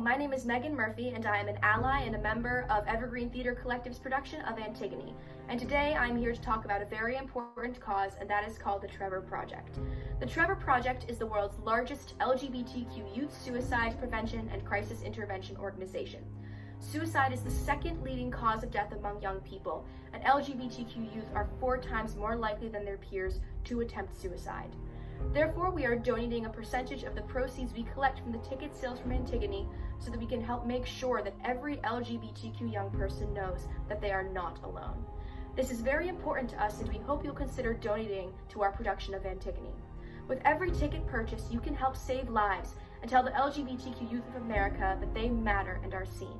my name is Megan Murphy, and I am an ally and a member of Evergreen Theater Collective's production of Antigone. And today I'm here to talk about a very important cause, and that is called the Trevor Project. The Trevor Project is the world's largest LGBTQ youth suicide prevention and crisis intervention organization. Suicide is the second leading cause of death among young people, and LGBTQ youth are 4 times more likely than their peers to attempt suicide. Therefore, we are donating a percentage of the proceeds we collect from the ticket sales from Antigone so that we can help make sure that every LGBTQ young person knows that they are not alone. This is very important to us, and we hope you'll consider donating to our production of Antigone. With every ticket purchase, you can help save lives and tell the LGBTQ youth of America that they matter and are seen.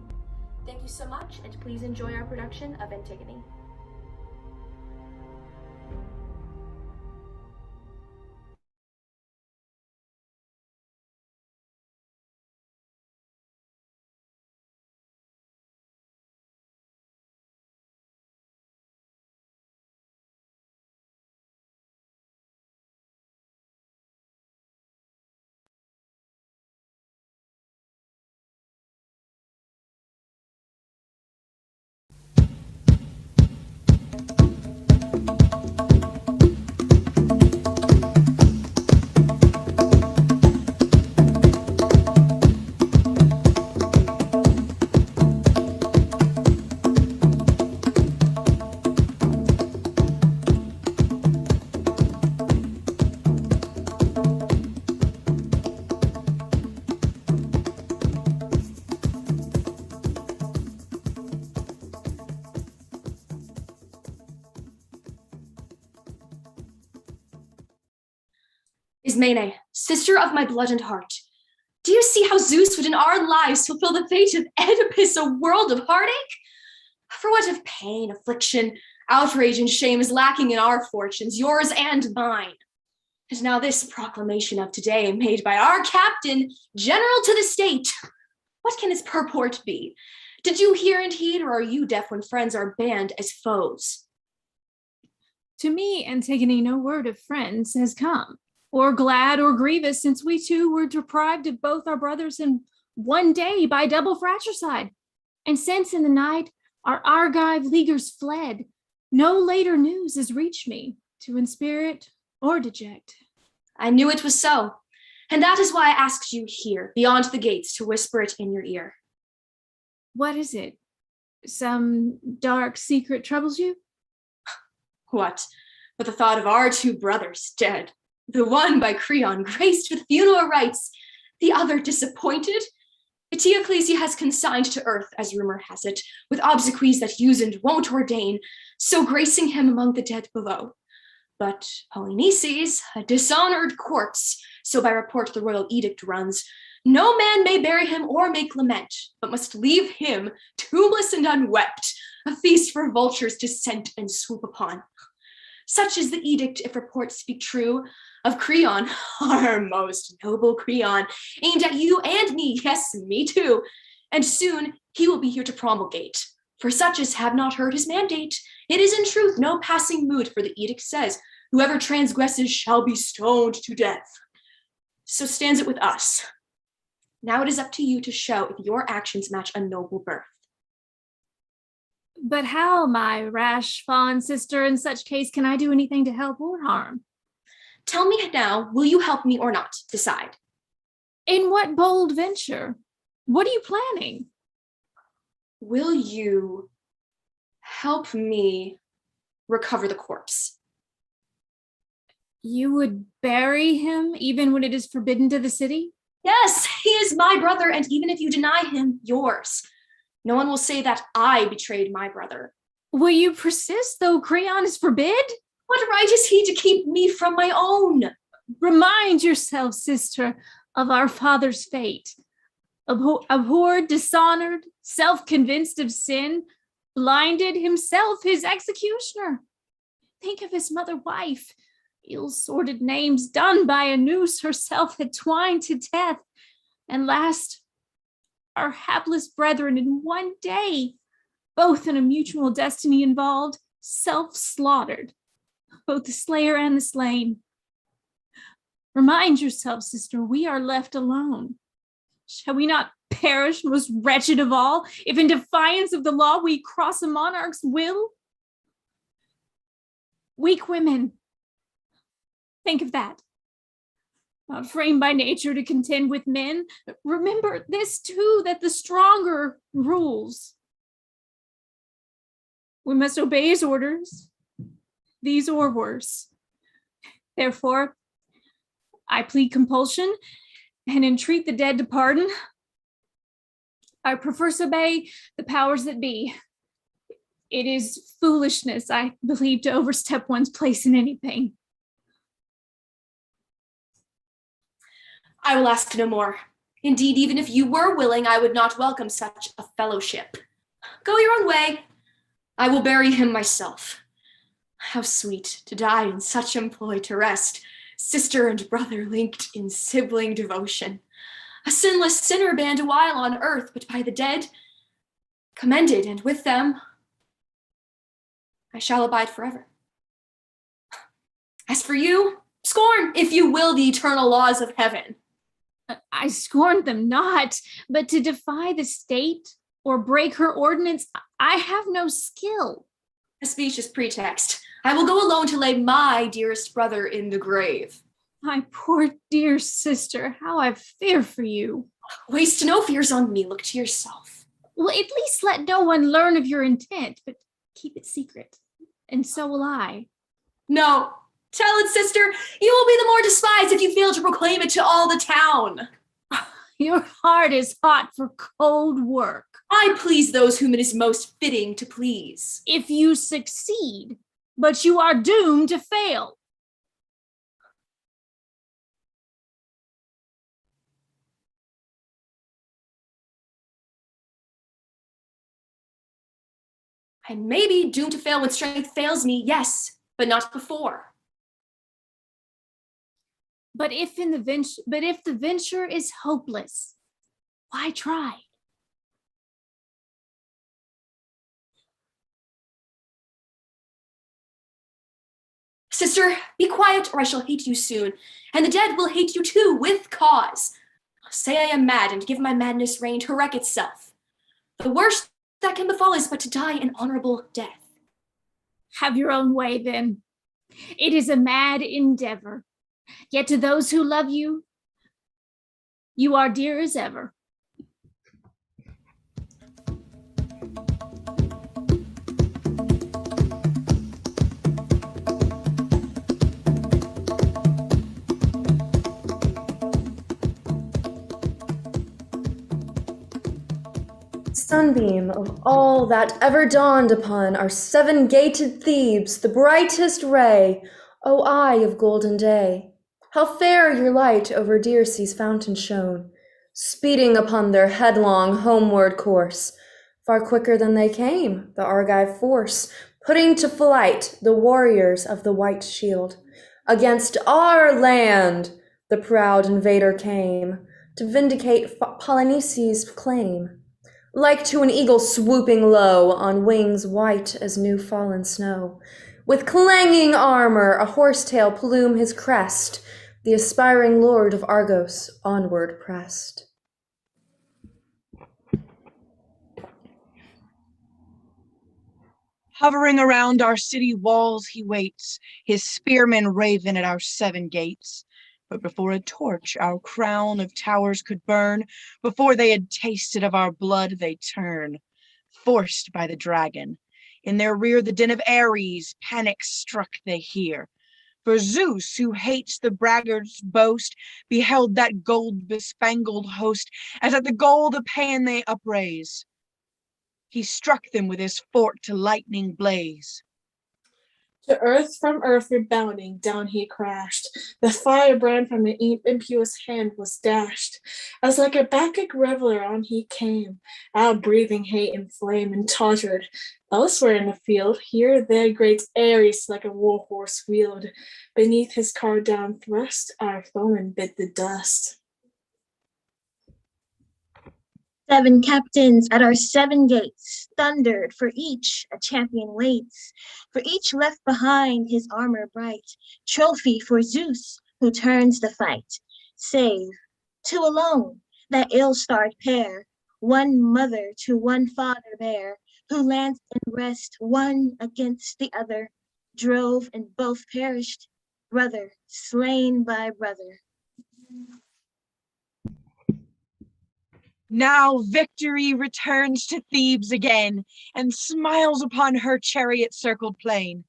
Thank you so much, and please enjoy our production of Antigone. Ismene, sister of my blood and heart, do you see how Zeus would in our lives fulfill the fate of Oedipus, a world of heartache? For what if pain, affliction, outrage, and shame is lacking in our fortunes, yours and mine? And now this proclamation of today, made by our captain, general to the state, what can its purport be? Did you hear and heed, or are you deaf when friends are banned as foes? To me, Antigone, no word of friends has come, or glad or grievous, since we two were deprived of both our brothers in one day by double fratricide. And since in the night our Argive leaguers fled, no later news has reached me to inspirit or deject. I knew it was so, and that is why I asked you here, beyond the gates, to whisper it in your ear. What is it? Some dark secret troubles you? What, but the thought of our 2 brothers dead, the one by Creon graced with funeral rites, the other disappointed? Eteocles he has consigned to earth, as rumor has it, with obsequies that use and won't ordain, so gracing him among the dead below. But Polynices, a dishonored corpse, so by report the royal edict runs, no man may bury him or make lament, but must leave him tombless and unwept, a feast for vultures to scent and swoop upon. Such is the edict, if reports speak true, of Creon, our most noble Creon, aimed at you and me, yes, me too. And soon he will be here to promulgate. For such as have not heard his mandate, it is in truth no passing mood, for the edict says, whoever transgresses shall be stoned to death. So stands it with us. Now it is up to you to show if your actions match a noble birth. But how, my rash, fond sister, in such case can I do anything to help or harm? Tell me now, will you help me or not? Decide. In what bold venture? What are you planning? Will you help me recover the corpse? You would bury him even when it is forbidden to the city? Yes, he is my brother, and even if you deny him, yours. No one will say that I betrayed my brother. Will you persist, though Creon is forbid? What right is he to keep me from my own? Remind yourself, sister, of our father's fate. Abhorred, dishonored, self-convinced of sin, blinded himself his executioner. Think of his mother-wife, ill-sorted names done by a noose herself had twined to death. And last, our hapless brethren in one day, both in a mutual destiny involved, self-slaughtered, both the slayer and the slain. Remind yourself, sister, we are left alone. Shall we not perish, most wretched of all, if in defiance of the law we cross a monarch's will? Weak women, think of that. Not framed by nature to contend with men. Remember this too, that the stronger rules. We must obey his orders, these or worse. Therefore, I plead compulsion and entreat the dead to pardon. I perverse obey the powers that be. It is foolishness, I believe, to overstep one's place in anything. I will ask no more. Indeed, even if you were willing, I would not welcome such a fellowship. Go your own way. I will bury him myself. How sweet to die in such employ, to rest, sister and brother linked in sibling devotion. A sinless sinner banned a while on earth, but by the dead, commended, and with them, I shall abide forever. As for you, scorn, if you will, the eternal laws of heaven. I scorned them not, but to defy the state or break her ordinance, I have no skill. A specious pretext. I will go alone to lay my dearest brother in the grave. My poor dear sister, how I fear for you. Waste no fears on me, look to yourself. Well, at least let no one learn of your intent, but keep it secret, and so will I. No, tell it, sister. You will be the more despised if you fail to proclaim it to all the town. Your heart is hot for cold work. I please those whom it is most fitting to please. If you succeed, but you are doomed to fail. I may be doomed to fail when strength fails me, yes, but not before. But if the venture is hopeless, why try? Sister, be quiet, or I shall hate you soon, and the dead will hate you too, with cause. Say I am mad, and give my madness reign to wreck itself. The worst that can befall is but to die an honorable death. Have your own way, then. It is a mad endeavor. Yet to those who love you, you are dear as ever. Sunbeam of all that ever dawned upon our seven-gated Thebes, the brightest ray, O eye of golden day! How fair your light over Dirce's fountain shone, speeding upon their headlong homeward course. Far quicker than they came, the Argive force, putting to flight the warriors of the white shield. Against our land the proud invader came, to vindicate Polynices' claim. Like to an eagle swooping low on wings white as new fallen snow, with clanging armor a horsetail plume his crest, the aspiring lord of Argos onward pressed. Hovering around our city walls he waits, his spearmen raven at our seven gates. But before a torch our crown of towers could burn, before they had tasted of our blood, they turn, forced by the dragon. In their rear the din of Ares, panic struck they hear. For Zeus, who hates the braggart's boast, beheld that gold-bespangled host, as at the goal the pan they upraise. He struck them with his fork to lightning blaze. To earth from earth rebounding, down he crashed. The firebrand from the impious hand was dashed. As like a Bacchic reveler on he came, out breathing hate and flame, and tottered. Elsewhere in the field, here there great Ares like a war horse wheeled. Beneath his car down thrust, our foeman bit the dust. Seven captains at our seven gates thundered, for each a champion waits, for each left behind his armor bright, trophy for Zeus who turns the fight. Save two alone, that ill-starred pair, one mother to one father bare, who lance and rest one against the other, drove and both perished, brother slain by brother. Now victory returns to Thebes again, and smiles upon her chariot-circled plain.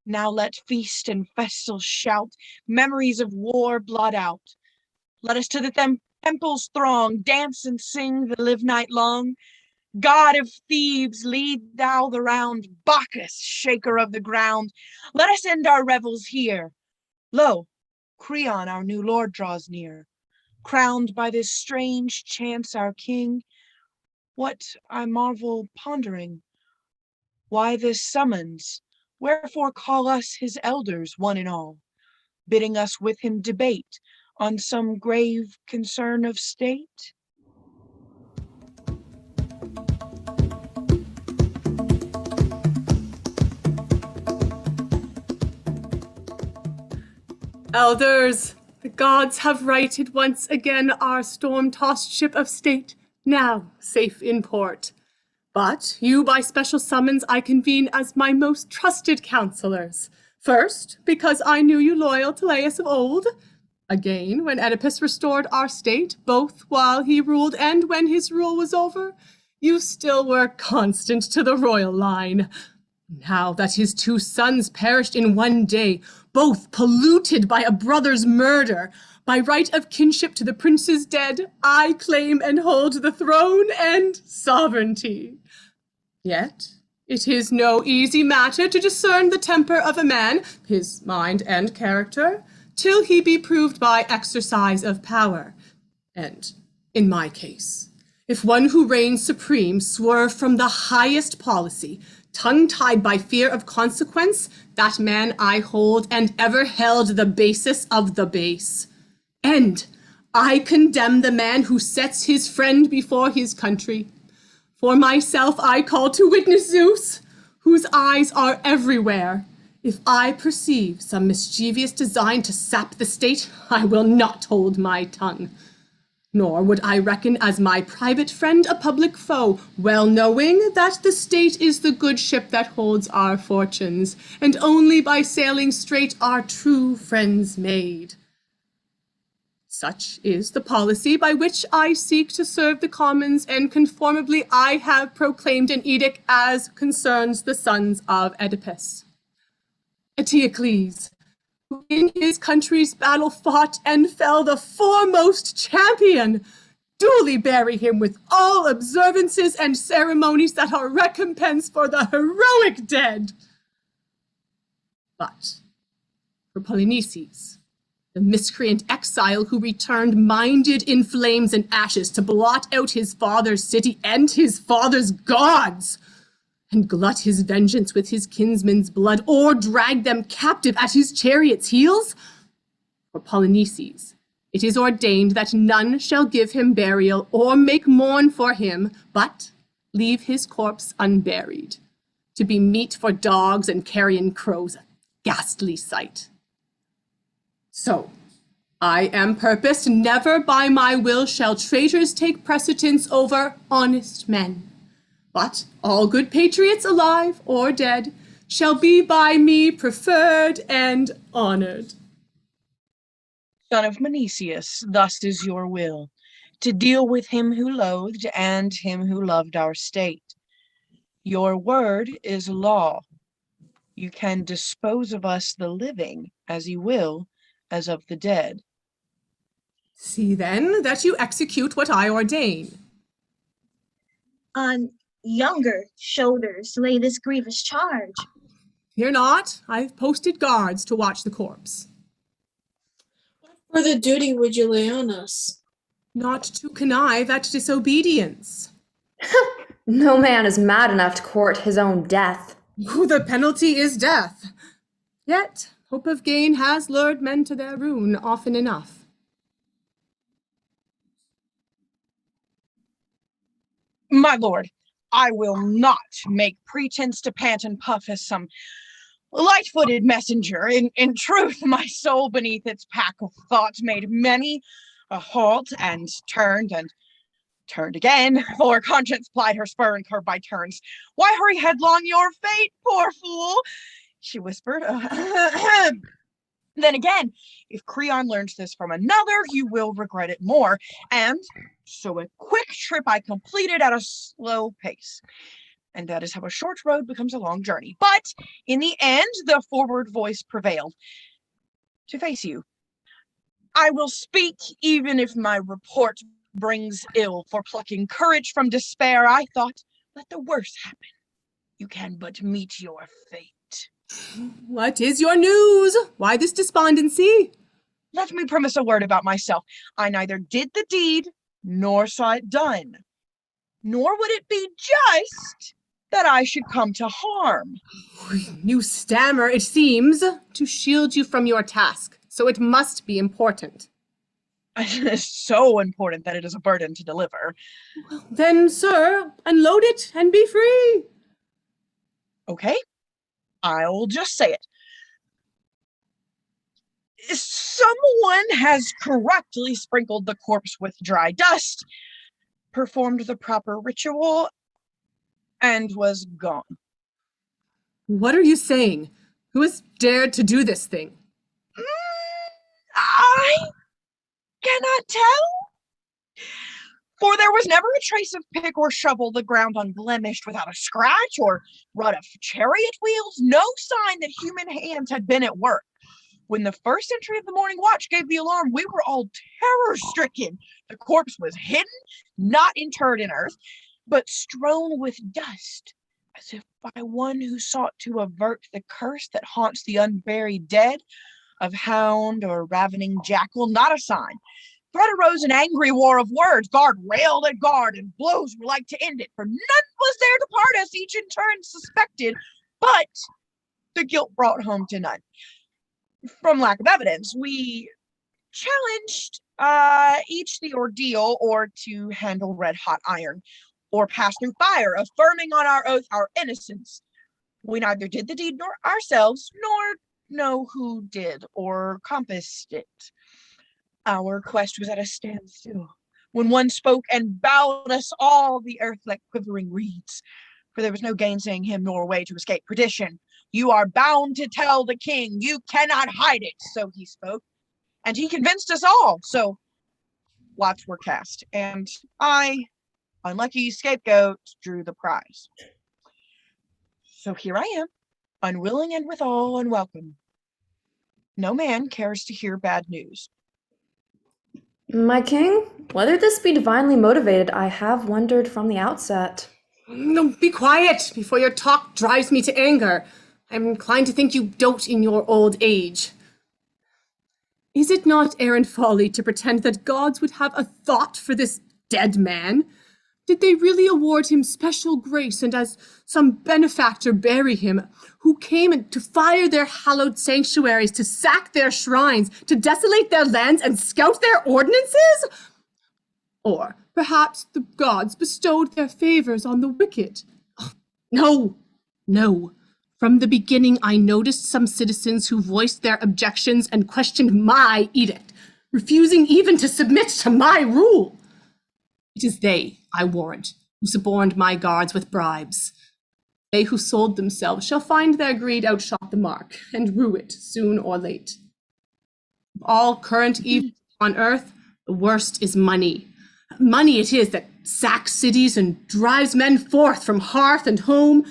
Now let feast and festal shout, memories of war blot out. Let us to the temples throng, dance and sing the live night long. God of Thebes, lead thou the round, Bacchus, shaker of the ground. Let us end our revels here. Lo, Creon, our new lord, draws near. Crowned by this strange chance our king, what I marvel pondering? Why this summons? Wherefore call us his elders one and all, bidding us with him debate on some grave concern of state? Elders, the gods have righted once again our storm-tossed ship of state, now safe in port. But you by special summons I convene as my most trusted counselors. First, because I knew you loyal to Laius of old. Again, when Oedipus restored our state, both while he ruled and when his rule was over, you still were constant to the royal line. Now that his two sons perished in one day, both polluted by a brother's murder, by right of kinship to the princes dead, I claim and hold the throne and sovereignty. Yet it is no easy matter to discern the temper of a man, his mind and character, till he be proved by exercise of power. And in my case, if one who reigns supreme swerve from the highest policy, tongue-tied by fear of consequence, that man I hold and ever held the basest of the base. And I condemn the man who sets his friend before his country. For myself I call to witness Zeus, whose eyes are everywhere. If I perceive some mischievous design to sap the state, I will not hold my tongue. Nor would I reckon as my private friend a public foe, well knowing that the state is the good ship that holds our fortunes, and only by sailing straight are true friends made. Such is the policy by which I seek to serve the commons, and conformably I have proclaimed an edict as concerns the sons of Oedipus. Eteocles, who in his country's battle fought and fell the foremost champion, duly bury him with all observances and ceremonies that are recompense for the heroic dead. But for Polynices, the miscreant exile who returned minded in flames and ashes to blot out his father's city and his father's gods, and glut his vengeance with his kinsmen's blood, or drag them captive at his chariot's heels? For Polynices, it is ordained that none shall give him burial or make mourn for him, but leave his corpse unburied, to be meat for dogs and carrion crows, a ghastly sight. So, I am purposed never by my will shall traitors take precedence over honest men. But all good patriots, alive or dead, shall be by me preferred and honored. Son of Menecius, thus is your will, to deal with him who loathed and him who loved our state. Your word is law. You can dispose of us the living as you will, as of the dead. See then that you execute what I ordain. On younger shoulders lay this grievous charge. Fear not, I've posted guards to watch the corpse. What further duty would you lay on us? Not to connive at disobedience. No man is mad enough to court his own death. The penalty is death. Yet hope of gain has lured men to their ruin often enough. My lord, I will not make pretense to pant and puff as some light-footed messenger. In truth, my soul beneath its pack of thought made many a halt and turned and Turned again, for conscience plied her spur and curved by turns. Why hurry headlong your fate, poor fool? She whispered. Then again, if Creon learns this from another, you will regret it more. And so a quick trip I completed at a slow pace. And that is how a short road becomes a long journey. But in the end, the forward voice prevailed. To face you, I will speak even if my report brings ill. For plucking courage from despair, I thought, let the worst happen. You can but meet your fate. What is your news? Why this despondency? Let me premise a word about myself. I neither did the deed, nor saw it done. Nor would it be just that I should come to harm. You stammer, it seems, to shield you from your task, so it must be important. So important that it is a burden to deliver. Well, then, sir, unload it and be free. Okay, I'll just say it. Someone has correctly sprinkled the corpse with dry dust, performed the proper ritual, and was gone. What are you saying? Who has dared to do this thing? I cannot tell. For there was never a trace of pick or shovel, the ground unblemished without a scratch or rut of chariot wheels, no sign that human hands had been at work. When the first entry of the morning watch gave the alarm, we were all terror-stricken. The corpse was hidden, not interred in earth, but strewn with dust, as if by one who sought to avert the curse that haunts the unburied dead, of hound or ravening jackal, not a sign. Threat arose an angry war of words. Guard railed at guard, and blows were like to end it, for none was there to part us, each in turn suspected, but the guilt brought home to none. From lack of evidence, we challenged each the ordeal, or to handle red-hot iron, or pass through fire, affirming on our oath our innocence. We neither did the deed nor ourselves, nor know who did or compassed it. Our quest was at a standstill, when one spoke and bowed us all the earth like quivering reeds. For there was no gainsaying him, nor way to escape perdition. You are bound to tell the king, you cannot hide it, so he spoke. And he convinced us all, so lots were cast. And I, unlucky scapegoat, drew the prize. So here I am, unwilling and withal unwelcome. No man cares to hear bad news. My king, whether this be divinely motivated, I have wondered from the outset. No, be quiet before your talk drives me to anger. I'm inclined to think you dote in your old age. Is it not arrant folly to pretend that gods would have a thought for this dead man? Did they really award him special grace and as some benefactor bury him, who came to fire their hallowed sanctuaries, to sack their shrines, to desolate their lands and scout their ordinances? Or perhaps the gods bestowed their favors on the wicked? Oh, no, no. From the beginning, I noticed some citizens who voiced their objections and questioned my edict, refusing even to submit to my rule. It is they, I warrant, who suborned my guards with bribes. They who sold themselves shall find their greed outshot the mark, and rue it soon or late. Of all current evils on earth, the worst is money. Money it is that sacks cities and drives men forth from hearth and home,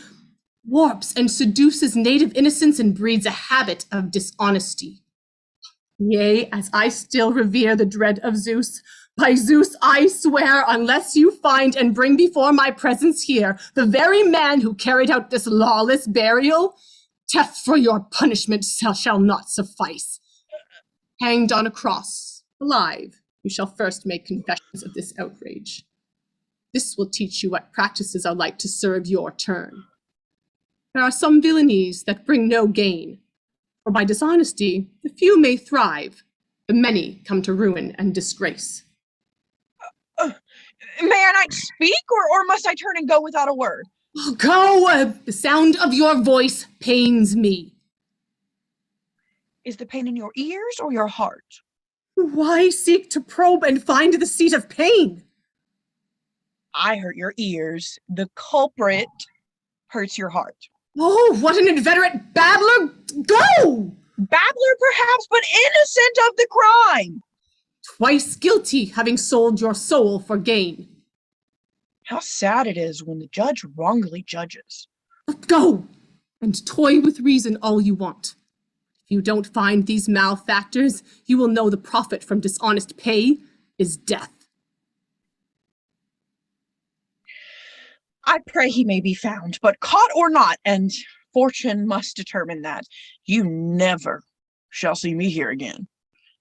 warps and seduces native innocence and breeds a habit of dishonesty. Yea, as I still revere the dread of Zeus, by Zeus I swear, unless you find and bring before my presence here the very man who carried out this lawless burial, death for your punishment shall not suffice. Hanged on a cross, alive, you shall first make confessions of this outrage. This will teach you what practices are like to serve your turn. There are some villainies that bring no gain, for by dishonesty the few may thrive, the many come to ruin and disgrace. May I not speak, or must I turn and go without a word? Oh, go! The sound of your voice pains me. Is the pain in your ears or your heart? Why seek to probe and find the seat of pain? I hurt your ears. The culprit hurts your heart. Oh, what an inveterate babbler! Go! Babbler, perhaps, but innocent of the crime. Twice guilty, having sold your soul for gain. How sad it is when the judge wrongly judges. Go, and toy with reason all you want. If you don't find these malefactors, you will know the profit from dishonest pay is death. I pray he may be found, but caught or not, and fortune must determine that, you never shall see me here again.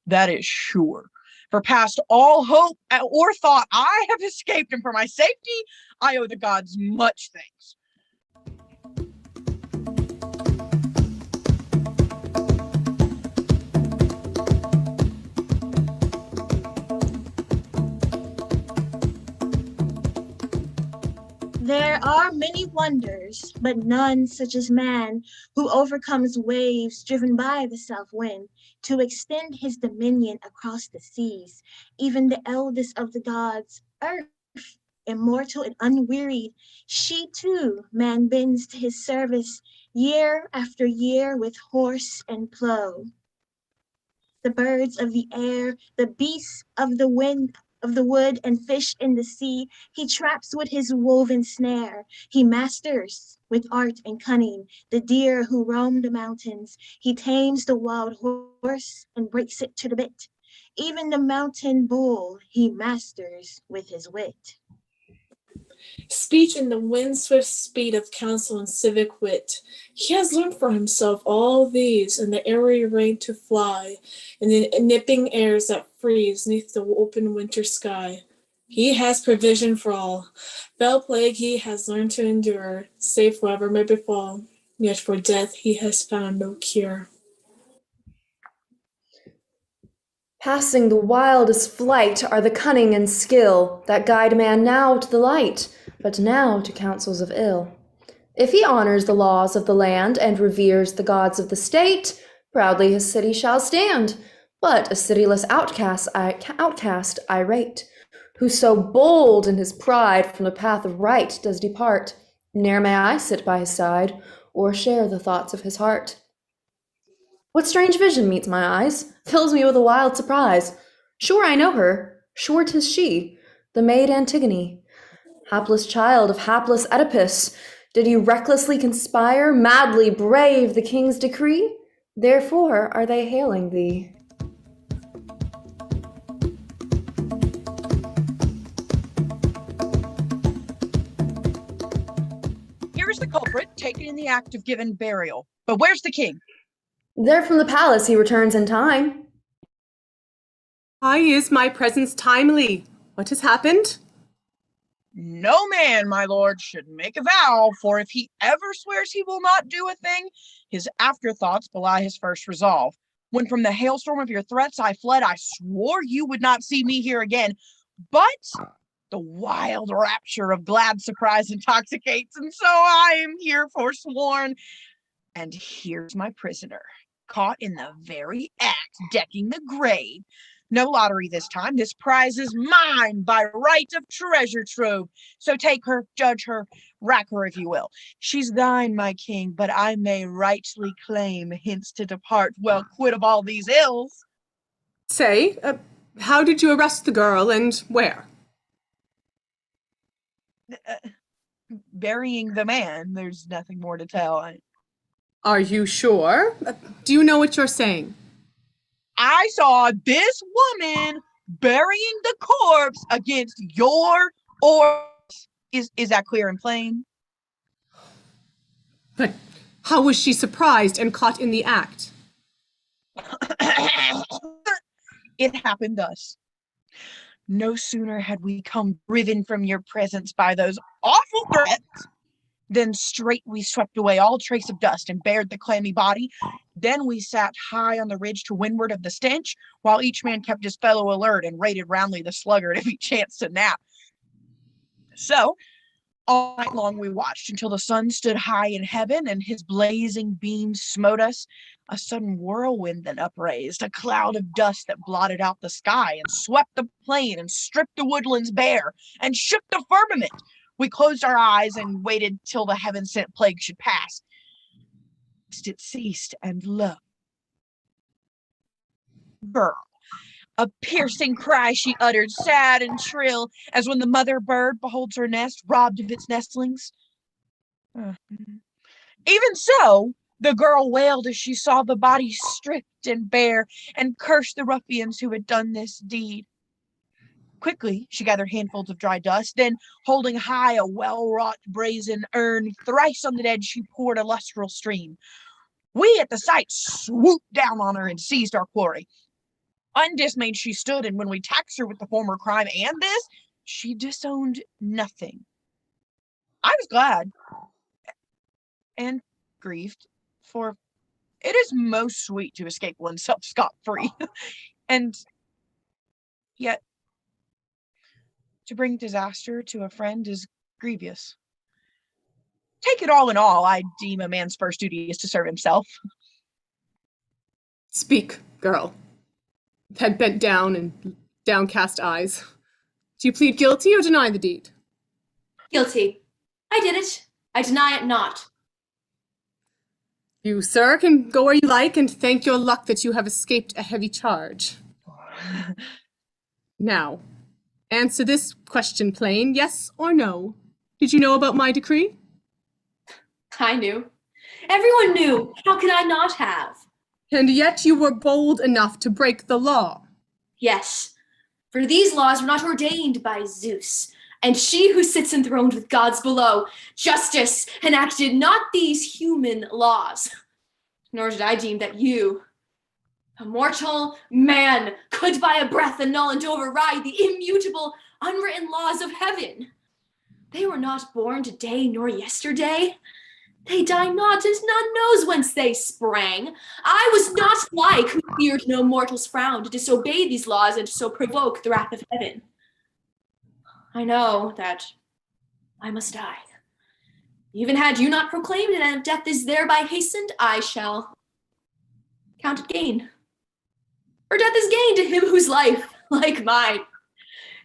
That is sure. For past all hope or thought I have escaped, and for my safety, I owe the gods much thanks. There are many wonders, but none such as man, who overcomes waves driven by the south wind, to extend his dominion across the seas. Even the eldest of the gods, Earth, immortal and unwearied, she too man bends to his service year after year with horse and plow. The birds of the air, the beasts of the wind, of the wood, and fish in the sea, he traps with his woven snare. He masters with art and cunning the deer who roam the mountains. He tames the wild horse and breaks it to the bit. Even the mountain bull he masters with his wit. Speech in the wind-swift speed of counsel and civic wit. He has learned for himself all these in the airy rain to fly, in the nipping airs that freeze neath the open winter sky. He has provision for all. Fell plague he has learned to endure, safe whatever may befall. Yet for death he has found no cure. Passing the wildest flight are the cunning and skill that guide man now to the light, but now to counsels of ill. If he honors the laws of the land and reveres the gods of the state, proudly his city shall stand. But a cityless outcast irate, who so bold in his pride from the path of right does depart, ne'er may I sit by his side or share the thoughts of his heart. What strange vision meets my eyes, fills me with a wild surprise. Sure I know her, sure 'tis she, the maid Antigone. Hapless child of hapless Oedipus, did you recklessly conspire, madly brave the king's decree? Therefore are they hailing thee. Here is the culprit, taken in the act of given burial. But where's the king? There from the palace he returns in time. Why is my presence timely? What has happened? No man, my lord, should make a vow, for if he ever swears he will not do a thing, his afterthoughts belie his first resolve. When from the hailstorm of your threats I fled, I swore you would not see me here again. But the wild rapture of glad surprise intoxicates, and so I am here forsworn. And here's my prisoner, caught in the very act decking the grave. No lottery this time. This prize is mine by right of treasure trove. So take her, judge her, rack her if you will. She's thine, my king, but I may rightly claim hence to depart well quit of all these ills. Say, how did you arrest the girl and where? Burying the man. There's nothing more to tell. Are you sure? Do you know what you're saying? I saw this woman burying the corpse against your orders. Is that clear and plain? But how was she surprised and caught in the act? It happened thus. No sooner had we come driven from your presence by those awful threats, then straight we swept away all trace of dust and bared the clammy body. Then we sat high on the ridge to windward of the stench, while each man kept his fellow alert and rated roundly the sluggard if he chanced to nap. So, All night long we watched until the sun stood high in heaven and his blazing beams smote us. A sudden whirlwind then upraised, a cloud of dust that blotted out the sky and swept the plain and stripped the woodlands bare and shook the firmament. We closed our eyes and waited till the heaven-sent plague should pass. It ceased, and lo, girl, a piercing cry she uttered, sad and shrill, as when the mother bird beholds her nest robbed of its nestlings. Even so, the girl wailed as she saw the body stripped and bare, and cursed the ruffians who had done this deed. Quickly she gathered handfuls of dry dust, then, holding high a well-wrought brazen urn, thrice on the dead she poured a lustral stream. We at the sight swooped down on her and seized our quarry. Undismayed she stood, and when we taxed her with the former crime and this, she disowned nothing. I was glad and grieved, for it is most sweet to escape oneself scot-free, and yet to bring disaster to a friend is grievous. Take it all in all, I deem a man's first duty is to serve himself. Speak, girl. Head bent down and downcast eyes. Do you plead guilty or deny the deed? Guilty. I did it. I deny it not. You, sir, can go where you like and thank your luck that you have escaped a heavy charge. Now, answer this question plain, yes or no. Did you know about my decree? I knew. Everyone knew. How could I not have? And yet you were bold enough to break the law. Yes, for these laws were not ordained by Zeus, and she who sits enthroned with gods below, justice, enacted not these human laws. Nor did I deem that you, a mortal man, could by a breath annul and override the immutable, unwritten laws of heaven. They were not born today nor yesterday. They die not, and none knows whence they sprang. I was not like who feared no mortal's frown to disobey these laws and to so provoke the wrath of heaven. I know that I must die. Even had you not proclaimed it, and if death is thereby hastened, I shall count it gain. For death is gain to him whose life, like mine,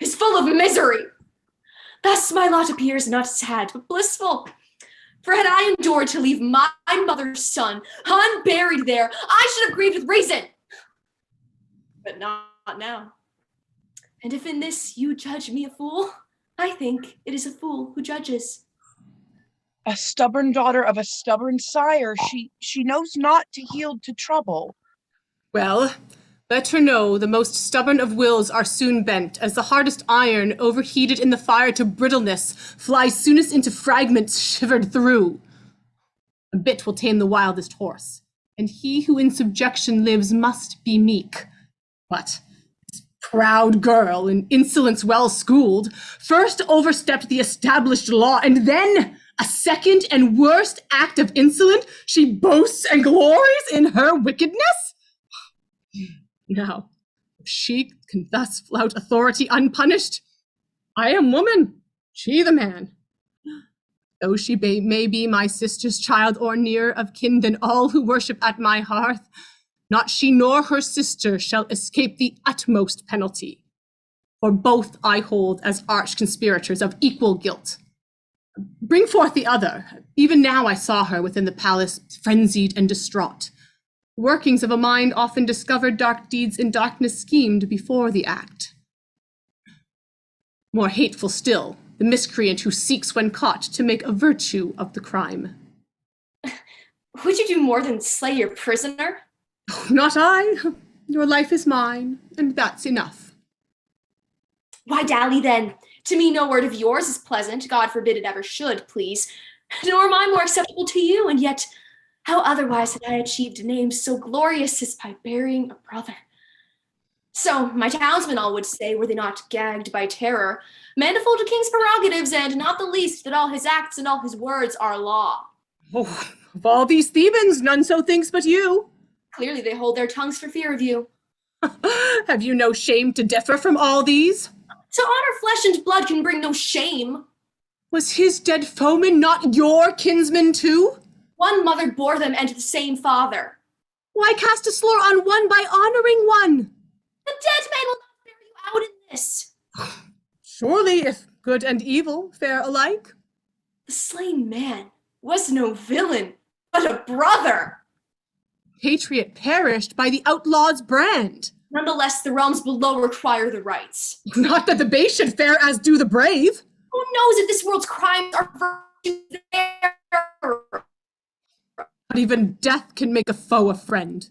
is full of misery. Thus my lot appears not sad, but blissful. For had I endured to leave my mother's son unburied there, I should have grieved with reason. But not now. And if in this you judge me a fool, I think it is a fool who judges. A stubborn daughter of a stubborn sire, she knows not to yield to trouble. Well, let her know the most stubborn of wills are soon bent, as the hardest iron, overheated in the fire to brittleness, flies soonest into fragments shivered through. A bit will tame the wildest horse, and he who in subjection lives must be meek. But this proud girl, in insolence well schooled, first overstepped the established law, and then a second and worst act of insolence, she boasts and glories in her wickedness? Now, if she can thus flout authority unpunished, I am woman, she the man. Though she may be my sister's child or nearer of kin than all who worship at my hearth, not she nor her sister shall escape the utmost penalty. For both I hold as arch conspirators of equal guilt. Bring forth the other. Even now I saw her within the palace, frenzied and distraught. Workings of a mind often discovered dark deeds in darkness schemed before the act. More hateful still, the miscreant who seeks when caught to make a virtue of the crime. Would you do more than slay your prisoner? Oh, not I. Your life is mine, and that's enough. Why dally then? To me no word of yours is pleasant, God forbid it ever should, please. Nor mine more acceptable to you, and yet how otherwise had I achieved a name so glorious as by burying a brother? So my townsmen all would say, were they not gagged by terror, manifold a king's prerogatives, and not the least that all his acts and all his words are law. Oh, of all these Thebans, none so thinks but you. Clearly they hold their tongues for fear of you. Have you no shame to differ from all these? To honor flesh and blood can bring no shame. Was his dead foeman not your kinsman too? One mother bore them and the same father. Why cast a slur on one by honoring one? The dead man will not bear you out in this. Surely, if good and evil fare alike. The slain man was no villain, but a brother. Patriot perished by the outlaw's brand. Nonetheless, the realms below require the rights. Not that the base should fare as do the brave. Who knows if this world's crimes are virtue there? But even death can make a foe a friend.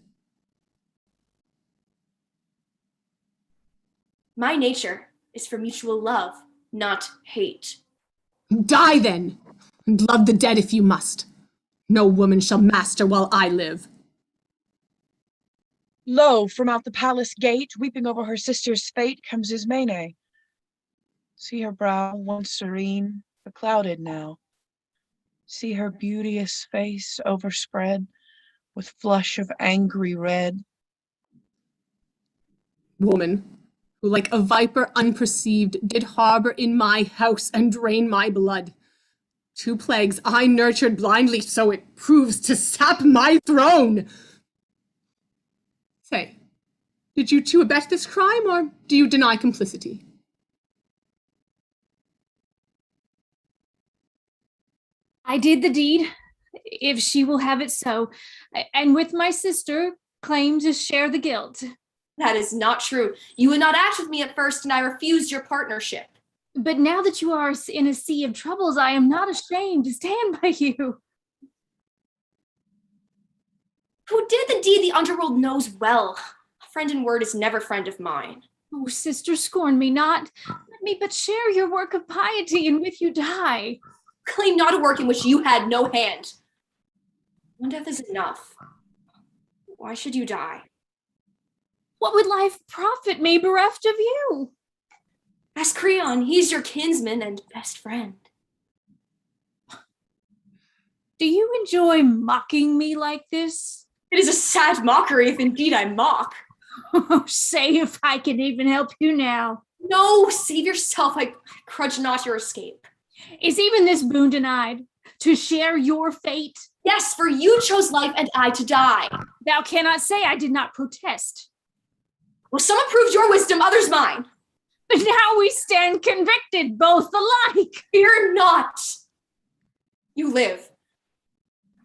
My nature is for mutual love, not hate. Die then, and love the dead if you must. No woman shall master while I live. Lo, from out the palace gate, weeping over her sister's fate, comes Ismene. See her brow, once serene, beclouded now. See her beauteous face overspread with flush of angry red. Woman, who like a viper unperceived did harbor in my house and drain my blood. 2 plagues I nurtured blindly, so it proves to sap my throne. Say, did you two abet this crime, or do you deny complicity? I did the deed, if she will have it so, and with my sister, claim to share the guilt. That is not true. You would not act with me at first, and I refused your partnership. But now that you are in a sea of troubles, I am not ashamed to stand by you. Who did the deed the underworld knows well. A friend in word is never friend of mine. Oh, sister, scorn me not. Let me but share your work of piety, and with you die. Claim not a work in which you had no hand. One death is enough. Why should you die? What would life profit me bereft of you? Ask Creon, he's your kinsman and best friend. Do you enjoy mocking me like this? It is a sad mockery if indeed I mock. Oh, say if I can even help you now. No, save yourself. I grudge not your escape. Is even this boon denied? To share your fate? Yes, for you chose life and I to die. Thou cannot say I did not protest. Well, some approved your wisdom, others mine. But now we stand convicted, both alike. Fear not. You live.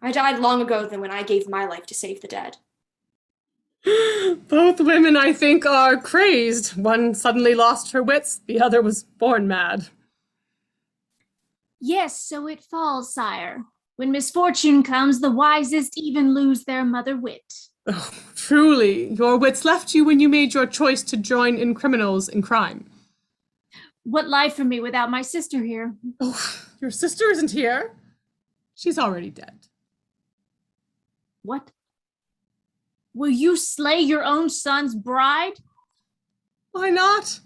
I died long ago than when I gave my life to save the dead. Both women, I think, are crazed. One suddenly lost her wits, the other was born mad. Yes, so it falls, sire. When misfortune comes, the wisest even lose their mother wit. Oh, truly, your wits left you when you made your choice to join in criminals in crime. What life for me without my sister here? Oh, your sister isn't here. She's already dead. What? Will you slay your own son's bride? Why not?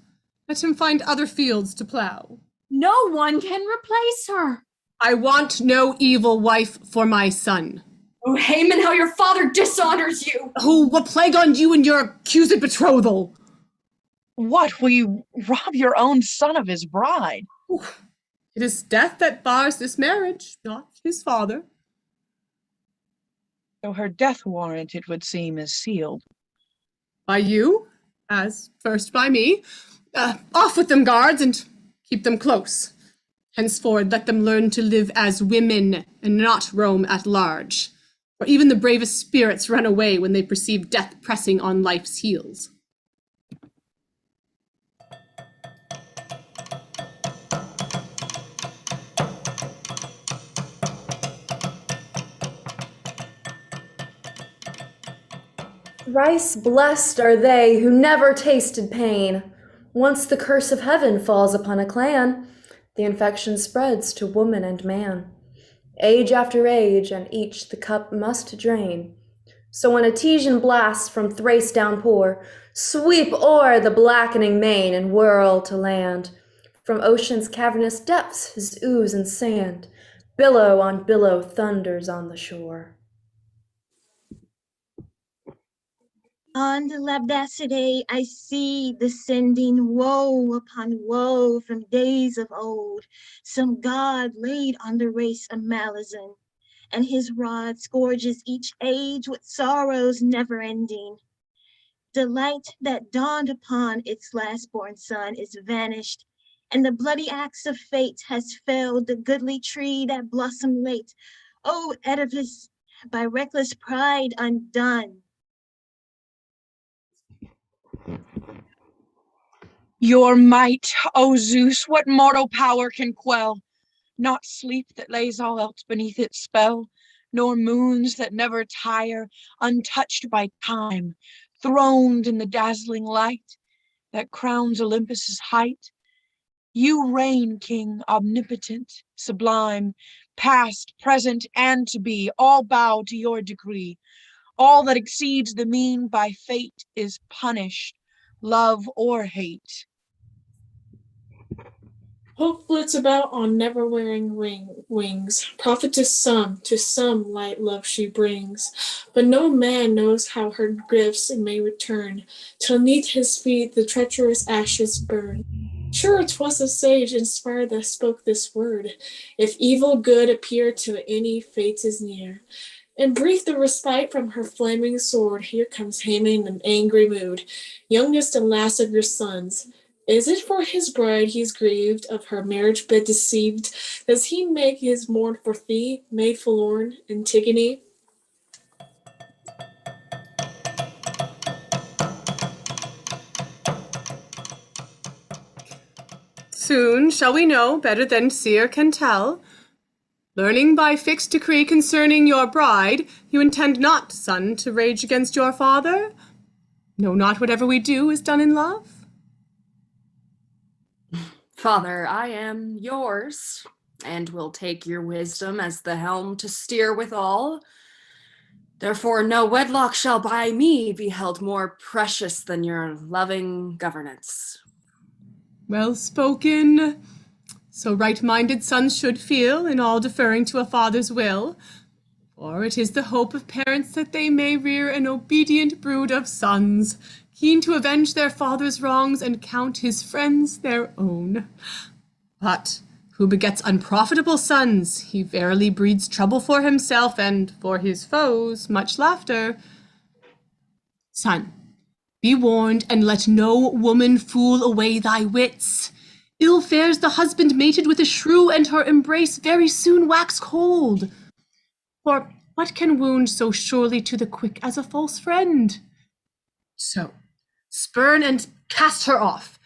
Let him find other fields to plow. No one can replace her. I want no evil wife for my son. Oh, Haman, how your father dishonors you! Oh, what plague on you and your accused betrothal? What, will you rob your own son of his bride? It is death that bars this marriage, not his father. Though her death warrant, it would seem, is sealed. By you, as first by me. Off with them, guards, and keep them close. Henceforward, let them learn to live as women and not roam at large. For even the bravest spirits run away when they perceive death pressing on life's heels. Thrice blessed are they who never tasted pain. Once the curse of heaven falls upon a clan, the infection spreads to woman and man. Age after age, and each the cup must drain. So when Etesian blasts from Thrace downpour, sweep o'er the blackening main and whirl to land. From ocean's cavernous depths his ooze and sand, billow on billow thunders on the shore. On the Labdacidae I see descending woe upon woe from days of old. Some god laid on the race of Malazan, and his rod scourges each age with sorrows never ending. The light that dawned upon its last-born son is vanished, and the bloody axe of fate has felled the goodly tree that blossomed late. O Oedipus, by reckless pride undone. Your might, O Zeus, what mortal power can quell? Not sleep that lays all else beneath its spell, nor moons that never tire, untouched by time, throned in the dazzling light that crowns Olympus's height. You reign, King, omnipotent, sublime, past, present, and to be, all bow to your decree. All that exceeds the mean by fate is punished, love or hate. Hope flits about on never wearing wings. Prophet to some light love she brings. But no man knows how her gifts may return, till 'neath his feet the treacherous ashes burn. Sure 'twas a sage inspired that spoke this word. If evil good appear to any, fate is near. And brief the respite from her flaming sword, here comes Haman in angry mood, youngest and last of your sons. Is it for his bride he's grieved, of her marriage bed deceived? Does he make his mourn for thee, maid forlorn, Antigone? Soon shall we know, better than seer can tell. Learning by fixed decree concerning your bride, you intend not, son, to rage against your father? Know not whatever we do is done in love? Father, I am yours, and will take your wisdom as the helm to steer withal. Therefore no wedlock shall by me be held more precious than your loving governance. Well spoken. So right-minded sons should feel in all deferring to a father's will, for it is the hope of parents that they may rear an obedient brood of sons, keen to avenge their father's wrongs and count his friends their own. But who begets unprofitable sons, he verily breeds trouble for himself and for his foes much laughter. Son, be warned, and let no woman fool away thy wits. Ill fares the husband mated with a shrew, and her embrace very soon wax cold. For what can wound so surely to the quick as a false friend? So, spurn and cast her off.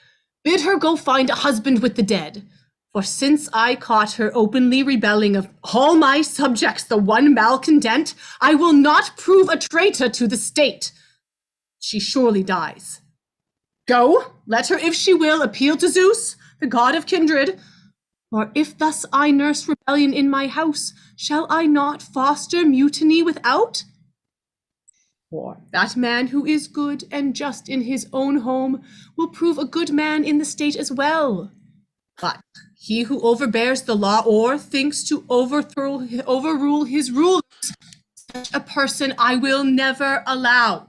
Bid her go find a husband with the dead. For since I caught her openly rebelling of all my subjects the one malcontent, I will not prove a traitor to the state. She surely dies. Go, let her, if she will, appeal to Zeus, the god of kindred. For if thus I nurse rebellion in my house, shall I not foster mutiny without? For that man who is good and just in his own home will prove a good man in the state as well. But he who overbears the law or thinks to overrule his rulers, such a person I will never allow.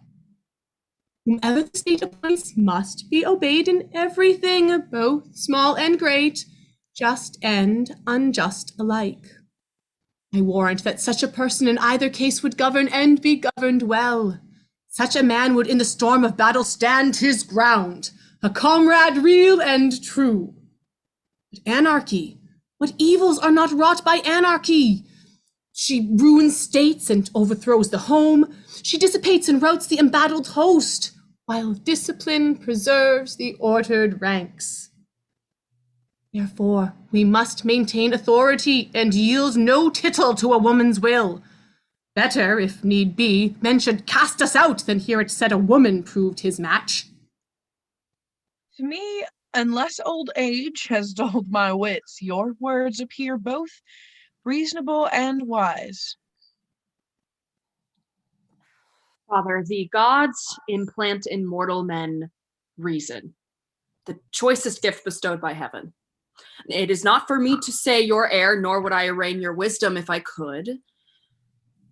Whomever the state appoints must be obeyed in everything, both small and great, just and unjust alike. I warrant that such a person in either case would govern and be governed well. Such a man would in the storm of battle stand his ground, a comrade real and true. But anarchy, what evils are not wrought by anarchy? She ruins states and overthrows the home. She dissipates and routs the embattled host, while discipline preserves the ordered ranks. Therefore, we must maintain authority and yield no tittle to a woman's will. Better, if need be, men should cast us out than hear it said a woman proved his match. To me, unless old age has dulled my wits, your words appear both reasonable and wise. Father, the gods implant in mortal men reason, the choicest gift bestowed by heaven. It is not for me to say your heir, nor would I arraign your wisdom if I could.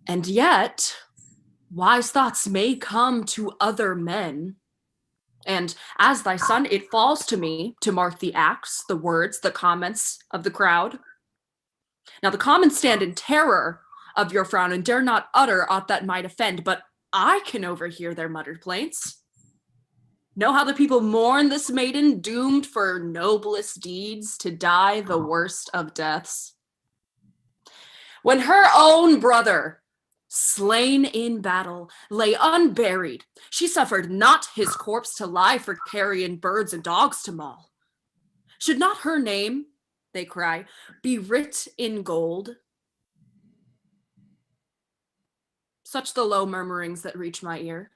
And yet, Wise thoughts may come to other men, and as thy son, it falls to me to mark the acts, the words, the comments of the crowd. Now the commons stand in terror of your frown and dare not utter aught that might offend, but I can overhear their muttered plaints. Know how the people mourn this maiden doomed for noblest deeds to die the worst of deaths. When her own brother, slain in battle, lay unburied, she suffered not his corpse to lie for carrion birds and dogs to maul. Should not her name, they cry, be writ in gold? Such the low murmurings that reach my ear.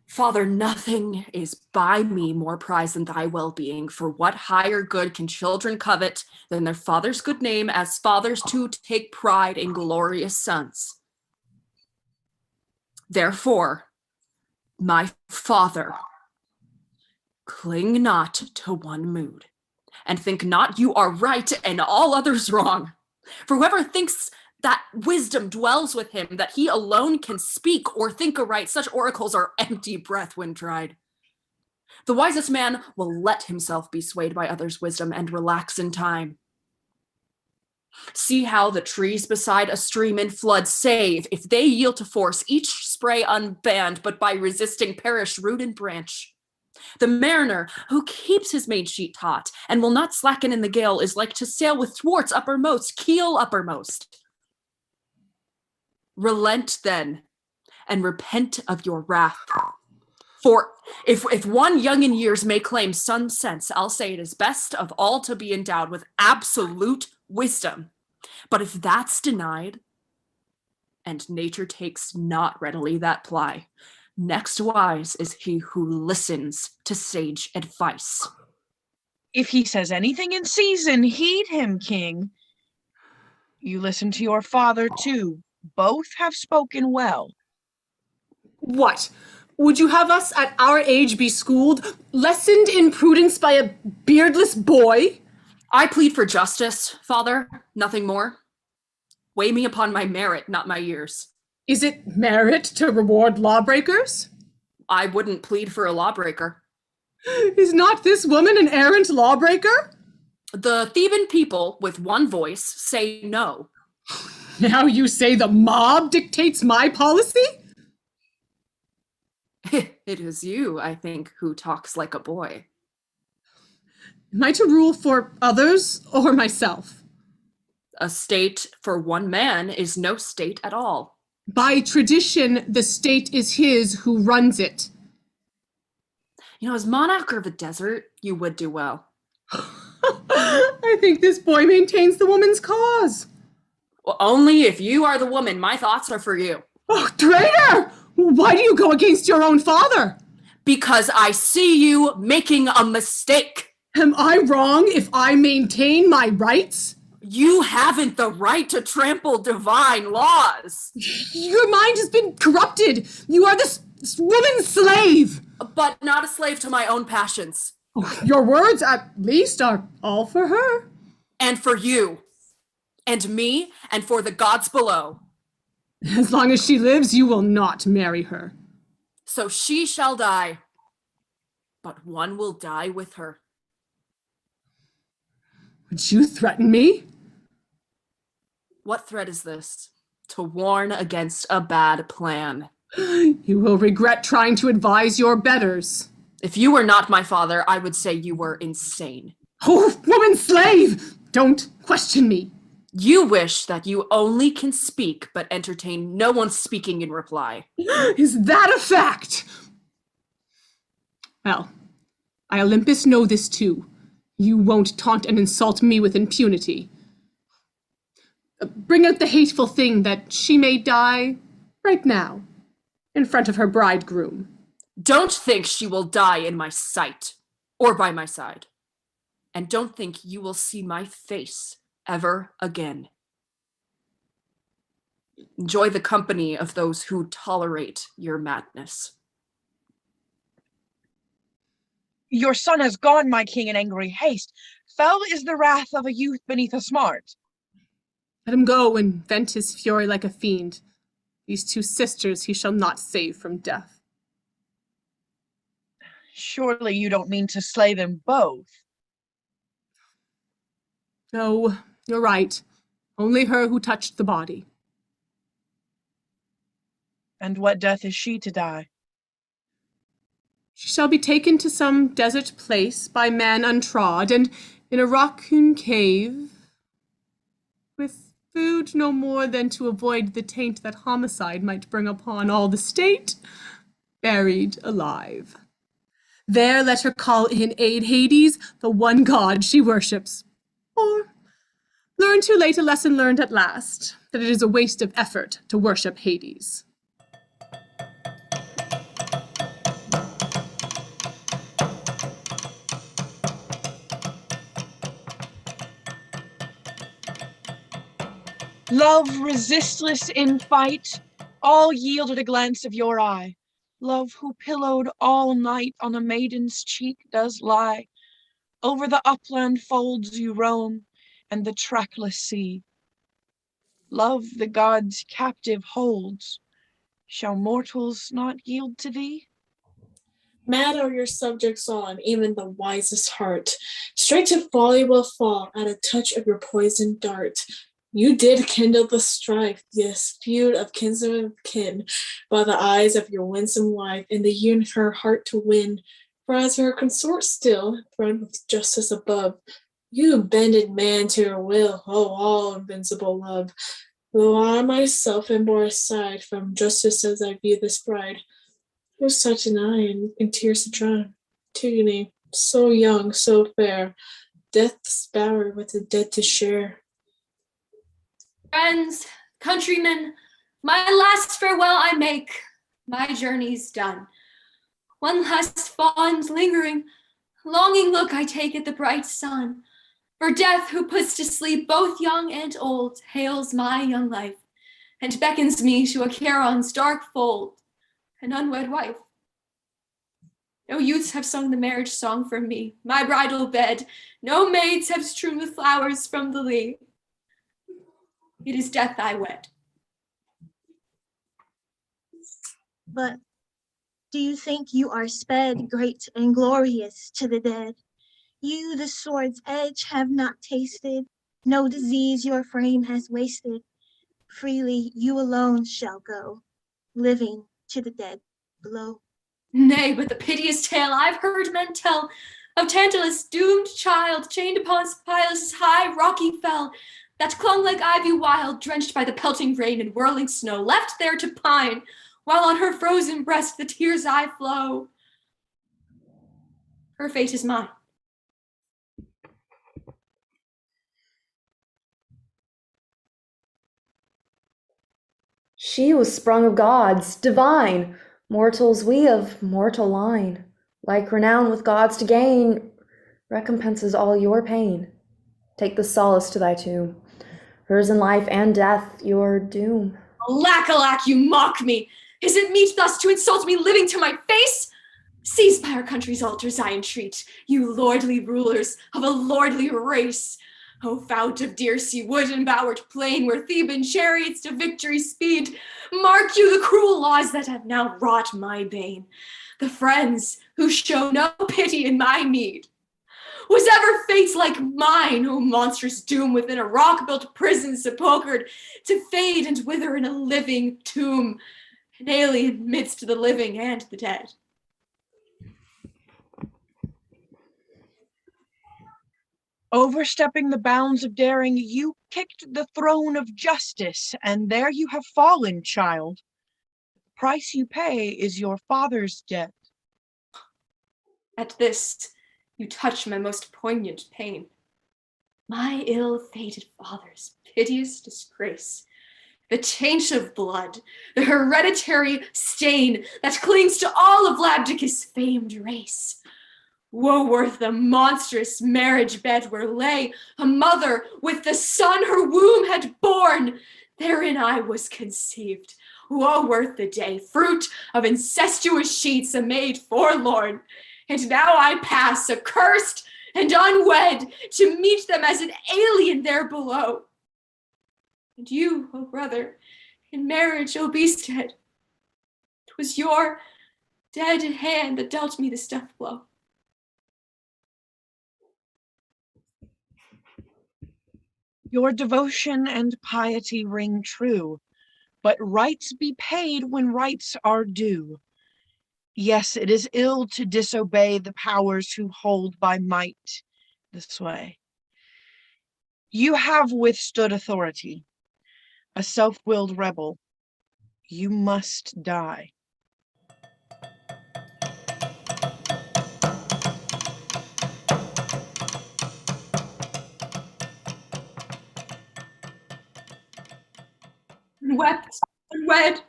Father, nothing is by me more prized than thy well-being, for what higher good can children covet than their father's good name, as fathers too take pride in glorious sons? Therefore, my father, cling not to one mood, and think not you are right and all others wrong. For whoever thinks that wisdom dwells with him, that he alone can speak or think aright, such oracles are empty breath when tried. The wisest man will let himself be swayed by others' wisdom and relax in time. See how the trees beside a stream in flood save, if they yield to force, each spray unbanned, but by resisting perish root and branch. The mariner who keeps his main sheet taut and will not slacken in the gale is like to sail with thwarts uppermost, keel uppermost. Relent then, and repent of your wrath. For if one young in years may claim some sense, I'll say it is best of all to be endowed with absolute wisdom. But if that's denied, and nature takes not readily that ply, next wise is he who listens to sage advice. If he says anything in season, heed him, king. You listen to your father too. Both have spoken well. What? Would you have us at our age be schooled, lessoned in prudence by a beardless boy? I plead for justice, father, nothing more. Weigh me upon my merit, not my years. Is it merit to reward lawbreakers? I wouldn't plead for a lawbreaker. Is not this woman an errant lawbreaker? The Theban people, with one voice, say no. Now you say the mob dictates my policy? It is you, I think, who talks like a boy. Am I to rule for others or myself? A state for one man is no state at all. By tradition, the state is his who runs it. You know, as monarch of the desert, you would do well. I think this boy maintains the woman's cause. Well, only if you are the woman. My thoughts are for you. Oh, traitor! Why do you go against your own father? Because I see you making a mistake. Am I wrong if I maintain my rights? You haven't the right to trample divine laws. Your mind has been corrupted. You are this woman's slave. But not a slave to my own passions. Your words, at least, are all for her. And for you. And me, and for the gods below. As long as she lives, you will not marry her. So she shall die. But one will die with her. Would you threaten me? What threat is this? To warn against a bad plan. You will regret trying to advise your betters. If you were not my father, I would say you were insane. Oh, woman slave! Don't question me. You wish that you only can speak, but entertain no one speaking in reply. Is that a fact? Well, I Olympus know this too. You won't taunt and insult me with impunity. Bring out the hateful thing that she may die right now, in front of her bridegroom. Don't think she will die in my sight, or by my side. And don't think you will see my face ever again. Enjoy the company of those who tolerate your madness. Your son has gone, my king, in angry haste. Fell is the wrath of a youth beneath a smart. Let him go and vent his fury like a fiend. These two sisters he shall not save from death. Surely you don't mean to slay them both. No, you're right. Only her who touched the body. And what death is she to die? She shall be taken to some desert place by man untrod, and in a rock-hewn cave, with food no more than to avoid the taint that homicide might bring upon all the state, buried alive. There let her call in aid Hades, the one god she worships. Or learn too late a lesson learned at last, that it is a waste of effort to worship Hades. Love resistless in fight, all yielded a glance of your eye. Love who pillowed all night on a maiden's cheek does lie. Over the upland folds you roam, and the trackless sea. Love the gods captive holds, shall mortals not yield to thee? Mad are your subjects on, even the wisest heart. Straight to folly will fall at a touch of your poisoned dart. You did kindle the strife, this feud of kinsman of kin, by the eyes of your winsome wife, and the yearn her heart to win. For as her consort still, throned with justice above, you bended man to your will, oh, all invincible love. Though I myself am more aside from justice as I view this bride, who's such an eye in tears to drown. Antigone, so young, so fair, death's bower with the dead to share. Friends, countrymen, my last farewell I make. My journey's done. One last fond, lingering, longing look I take at the bright sun. For death, who puts to sleep both young and old, hails my young life, and beckons me to a Charon's dark fold, an unwed wife. No youths have sung the marriage song for me, my bridal bed. No maids have strewn the flowers from the lea. It is death I wed. But do you think you are sped great and glorious to the dead? You the sword's edge have not tasted, no disease your frame has wasted. Freely you alone shall go, living to the dead below. Nay, but the piteous tale I've heard men tell of Tantalus' doomed child chained upon Pylus' high rocky fell, that clung like ivy wild, drenched by the pelting rain and whirling snow, left there to pine, while on her frozen breast the tears I flow. Her fate is mine. She was sprung of gods, divine, mortals we of mortal line. Like renown with gods to gain, recompenses all your pain. Take the solace to thy tomb. Hers in life and death your doom. Alack, alack, you mock me! Is it meet thus to insult me living to my face? Cease by our country's altars, I entreat, you lordly rulers of a lordly race. O fount of dear sea, wood embowered plain, where Theban chariots to victory speed, mark you the cruel laws that have now wrought my bane, the friends who show no pity in my need. Was ever fate like mine, O monstrous doom, within a rock-built prison sepulchred, to fade and wither in a living tomb, an alien midst the living and the dead? Overstepping the bounds of daring, you kicked the throne of justice, and there you have fallen, child. The price you pay is your father's debt. At this, you touch my most poignant pain. My ill-fated father's piteous disgrace, the taint of blood, the hereditary stain that clings to all of Labdacus' famed race. Woe worth the monstrous marriage bed where lay a mother with the son her womb had borne. Therein I was conceived. Woe worth the day, fruit of incestuous sheets, a maid forlorn. And now I pass, accursed and unwed, to meet them as an alien there below. And you, O brother, in marriage, O beasthead, 'twas your dead hand that dealt me this death blow. Your devotion and piety ring true, but rights be paid when rights are due. Yes, it is ill to disobey the powers who hold by might the sway. You have withstood authority, a self-willed rebel. You must die. Wept, unwed,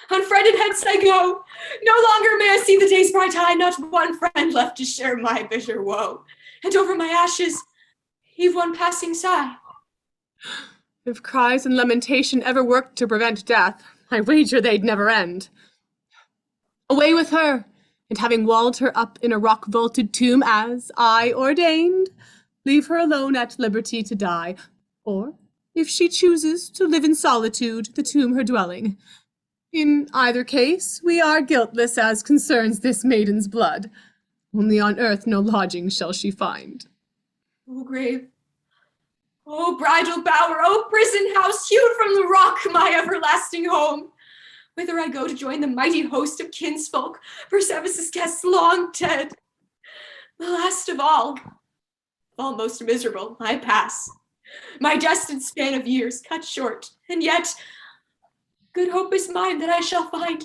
unfriended hence I go. No longer may I see the day's bright eye, not one friend left to share my bitter woe. And over my ashes, heave one passing sigh. If cries and lamentation ever worked to prevent death, I wager they'd never end. Away with her, and having walled her up in a rock-vaulted tomb as I ordained, leave her alone at liberty to die, or, if she chooses to live in solitude, the tomb her dwelling. In either case, we are guiltless as concerns this maiden's blood. Only on earth no lodging shall she find. O grave, O bridal bower, O prison house, hewed from the rock, my everlasting home, whither I go to join the mighty host of kinsfolk, Perseus' guests long dead. The last of all most miserable, I pass. My destined span of years cut short, and yet good hope is mine that I shall find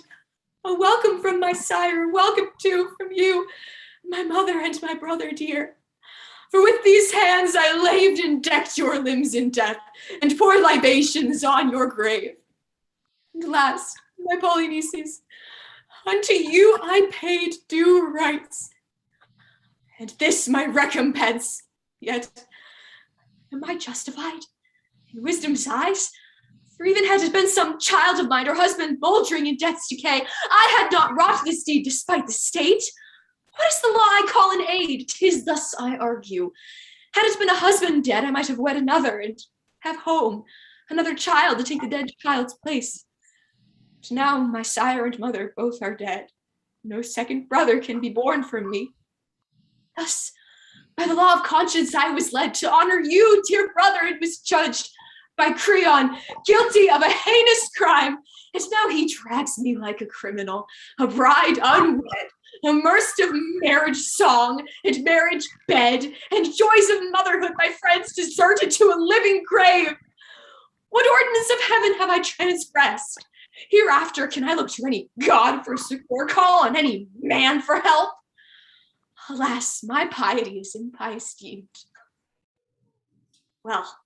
a welcome from my sire, welcome too from you, my mother and my brother dear. For with these hands I laved and decked your limbs in death, and poured libations on your grave. And last, my Polynices, unto you I paid due rites, and this my recompense. Yet am I justified in wisdom's eyes? For even had it been some child of mine or husband mouldering in death's decay, I had not wrought this deed despite the state. What is the law I call in aid? 'Tis thus I argue. Had it been a husband dead, I might have wed another and have home, another child to take the dead child's place. But now my sire and mother both are dead. No second brother can be born from me. Thus, by the law of conscience, I was led to honor you, dear brother, and was judged by Creon, guilty of a heinous crime. And now he drags me like a criminal, a bride unwed, immersed of marriage song and marriage bed, and joys of motherhood, my friends, deserted to a living grave. What ordinance of heaven have I transgressed? Hereafter can I look to any god for succor, call on any man for help? Alas, my piety is impious deemed. Well,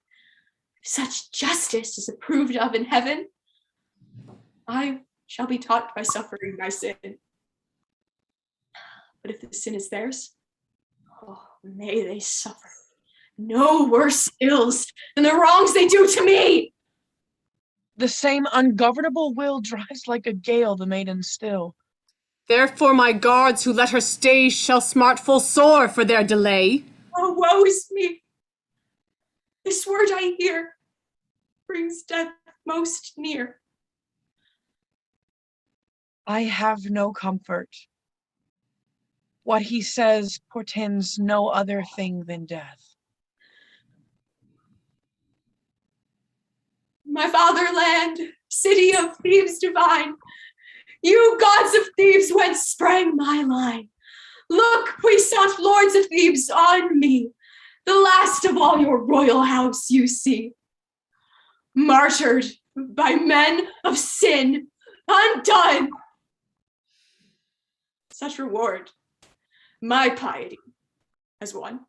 if such justice is approved of in heaven, I shall be taught by suffering my sin. But if the sin is theirs, oh, may they suffer no worse ills than the wrongs they do to me. The same ungovernable will drives like a gale the maiden still. Therefore my guards who let her stay shall smart full sore for their delay. Oh, woe is me. This word I hear brings death most near. I have no comfort. What he says portends no other thing than death. My fatherland, city of Thebes divine, you gods of Thebes, whence sprang my line. Look, puissant lords of Thebes, on me, the last of all your royal house you see. Martyred by men of sin, undone. Such reward my piety has won.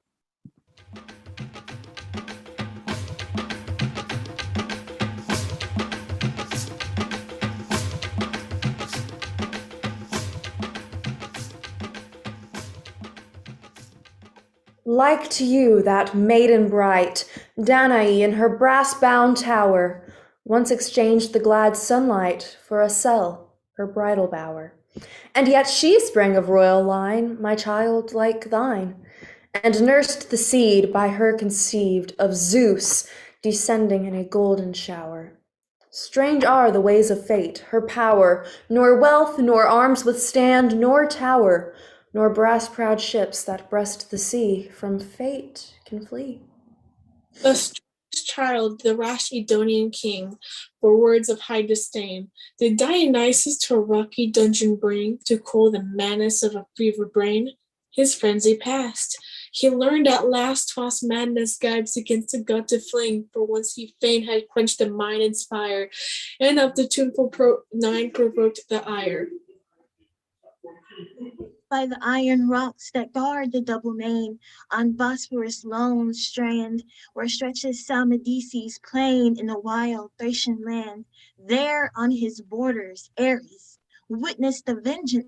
Like to you that maiden bright, Danae in her brass-bound tower, once exchanged the glad sunlight for a cell, her bridal bower. And yet she sprang of royal line, my child, like thine, and nursed the seed by her conceived of Zeus, descending in a golden shower. Strange are the ways of fate, her power, nor wealth nor arms withstand, nor tower, nor brass-prowed ships that breast the sea from fate can flee. The strange child, the rash Edonian king, for words of high disdain, did Dionysus to a rocky dungeon bring, to cool the madness of a fevered brain. His frenzy passed. He learned at last 'twas madness guides against a god to fling, for once he fain had quenched the mind inspired, and of the tuneful nine provoked the ire. By the iron rocks that guard the double main, on Bosphorus' lone strand, where stretches Salmydes's plain in a wild Thracian land, there on his borders Ares witnessed the vengeance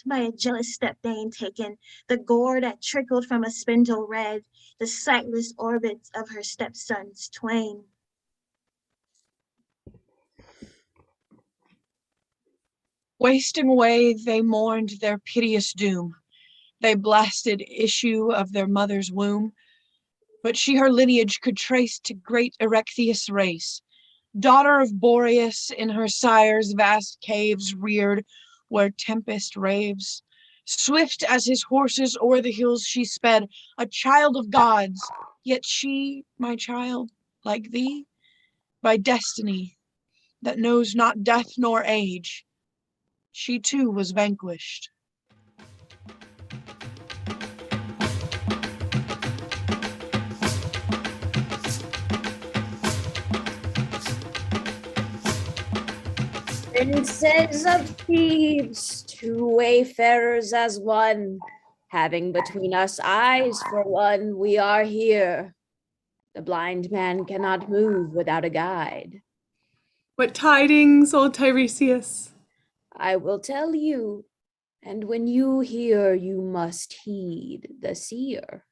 by a jealous stepdame taken, the gore that trickled from a spindle red, the sightless orbits of her stepsons twain. Wasting away, they mourned their piteous doom. They blasted issue of their mother's womb. But she her lineage could trace to great Erechtheus' race, daughter of Boreas, in her sire's vast caves reared, where tempest raves. Swift as his horses o'er the hills she sped, a child of gods, yet she, my child, like thee, by destiny that knows not death nor age, she too was vanquished. Princes of Thebes, two wayfarers as one, having between us eyes for one, we are here. The blind man cannot move without a guide. What tidings, old Tiresias? I will tell you, and when you hear, you must heed the seer.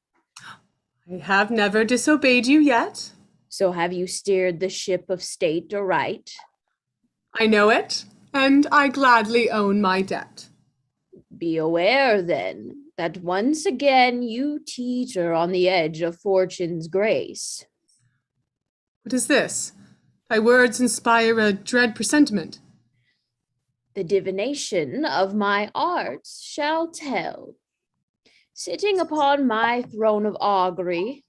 I have never disobeyed you yet. So have you steered the ship of state aright? I know it, and I gladly own my debt. Be aware, then, that once again you teeter on the edge of fortune's grace. What is this? Thy words inspire a dread presentiment. The divination of my arts shall tell. Sitting upon my throne of augury,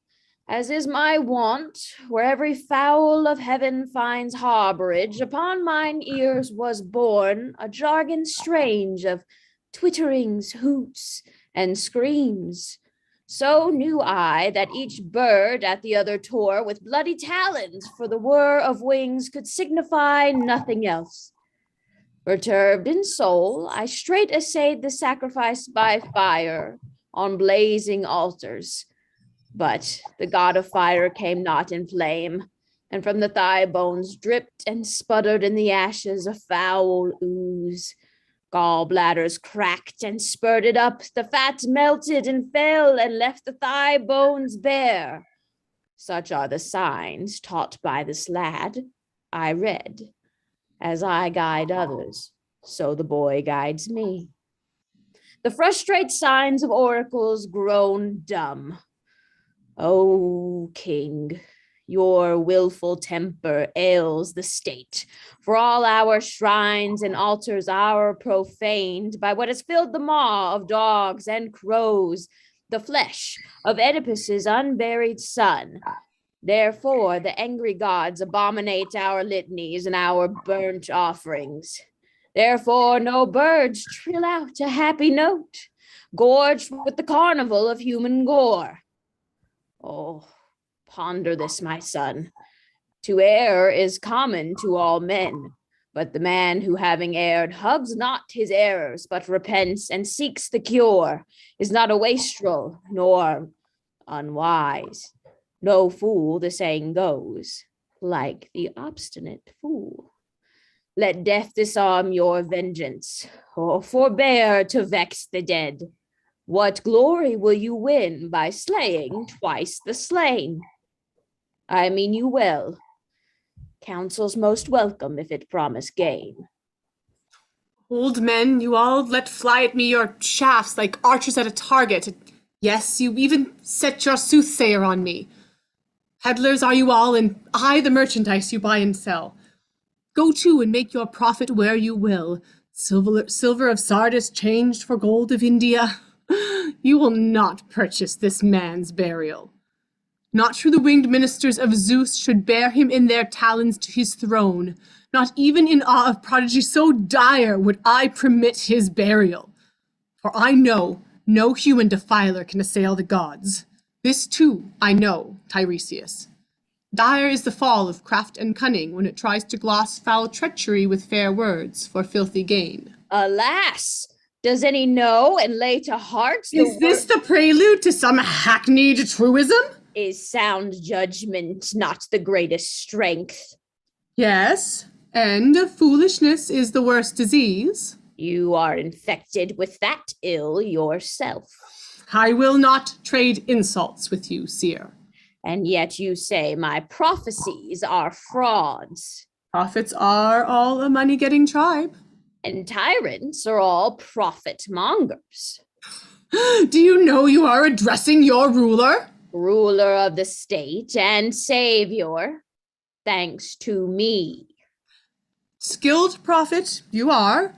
as is my wont, where every fowl of heaven finds harborage, upon mine ears was borne a jargon strange of twitterings, hoots, and screams. So knew I that each bird at the other tore with bloody talons, for the whir of wings could signify nothing else. Perturbed in soul, I straight essayed the sacrifice by fire on blazing altars. But the god of fire came not in flame, and from the thigh bones dripped and sputtered in the ashes a foul ooze. Gallbladders cracked and spurted up, the fat melted and fell and left the thigh bones bare. Such are the signs taught by this lad, I read. As I guide others, so the boy guides me. The frustrate signs of oracles grown dumb. O king, your willful temper ails the state, for all our shrines and altars are profaned by what has filled the maw of dogs and crows, the flesh of Oedipus's unburied son. Therefore the angry gods abominate our litanies and our burnt offerings. Therefore no birds trill out a happy note, gorged with the carnival of human gore. Oh, ponder this, my son. To err is common to all men, but the man who having erred hugs not his errors, but repents and seeks the cure, is not a wastrel nor unwise. No fool, the saying goes, like the obstinate fool. Let death disarm your vengeance, or forbear to vex the dead. What glory will you win by slaying twice the slain? I mean you well. Counsel's most welcome if it promise gain. Old men, you all let fly at me your shafts like archers at a target. Yes, you even set your soothsayer on me. Peddlers are you all, and I the merchandise you buy and sell. Go to and make your profit where you will. Silver of Sardis changed for gold of India. You will not purchase this man's burial. Not true the winged ministers of Zeus should bear him in their talons to his throne. Not even in awe of prodigy so dire would I permit his burial. For I know no human defiler can assail the gods. This too I know, Tiresias. Dire is the fall of craft and cunning when it tries to gloss foul treachery with fair words for filthy gain. Alas, does any know and lay to heart Is this the prelude to some hackneyed truism? Is sound judgment not the greatest strength? Yes, and foolishness is the worst disease. You are infected with that ill yourself. I will not trade insults with you, seer. And yet you say my prophecies are frauds. Prophets are all a money-getting tribe. And tyrants are all profit mongers. Do you know you are addressing your ruler? Ruler of the state and savior, thanks to me. Skilled prophet you are,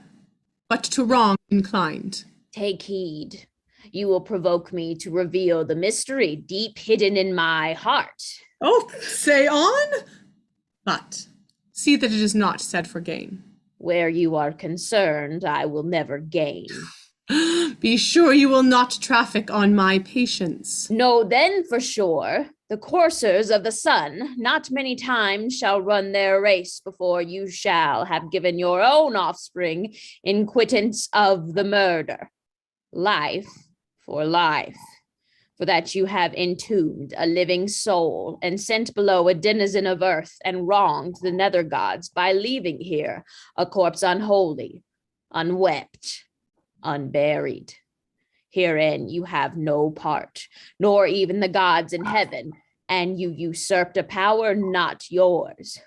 but to wrong inclined. Take heed. You will provoke me to reveal the mystery deep hidden in my heart. Oh, say on. But see that it is not said for gain. Where you are concerned, I will never gain. Be sure you will not traffic on my patience. Know then for sure, the coursers of the sun not many times shall run their race before you shall have given your own offspring in quittance of the murder. Life for life, for that you have entombed a living soul and sent below a denizen of earth and wronged the nether gods by leaving here a corpse unholy, unwept, unburied. Herein you have no part, nor even the gods in heaven, and you usurped a power not yours.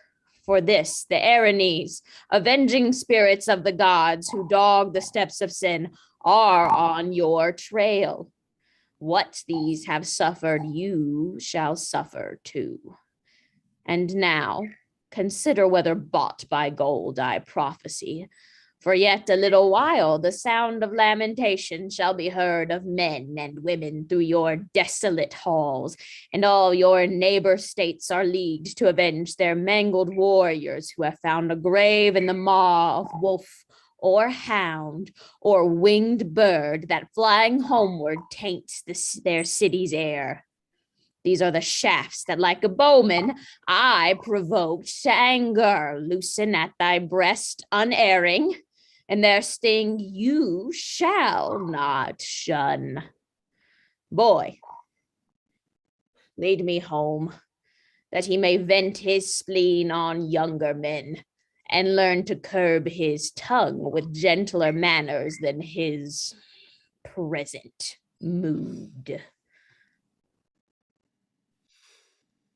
For this, the Erinyes, avenging spirits of the gods who dog the steps of sin, are on your trail. What these have suffered, you shall suffer too. And now, consider whether bought by gold I prophesy. For yet a little while the sound of lamentation shall be heard of men and women through your desolate halls, and all your neighbor states are leagued to avenge their mangled warriors who have found a grave in the maw of wolf or hound or winged bird that flying homeward taints their city's air. These are the shafts that, like a bowman, I provoked to anger, loosen at thy breast unerring, and their sting you shall not shun. Boy, lead me home, that he may vent his spleen on younger men, and learn to curb his tongue with gentler manners than his present mood.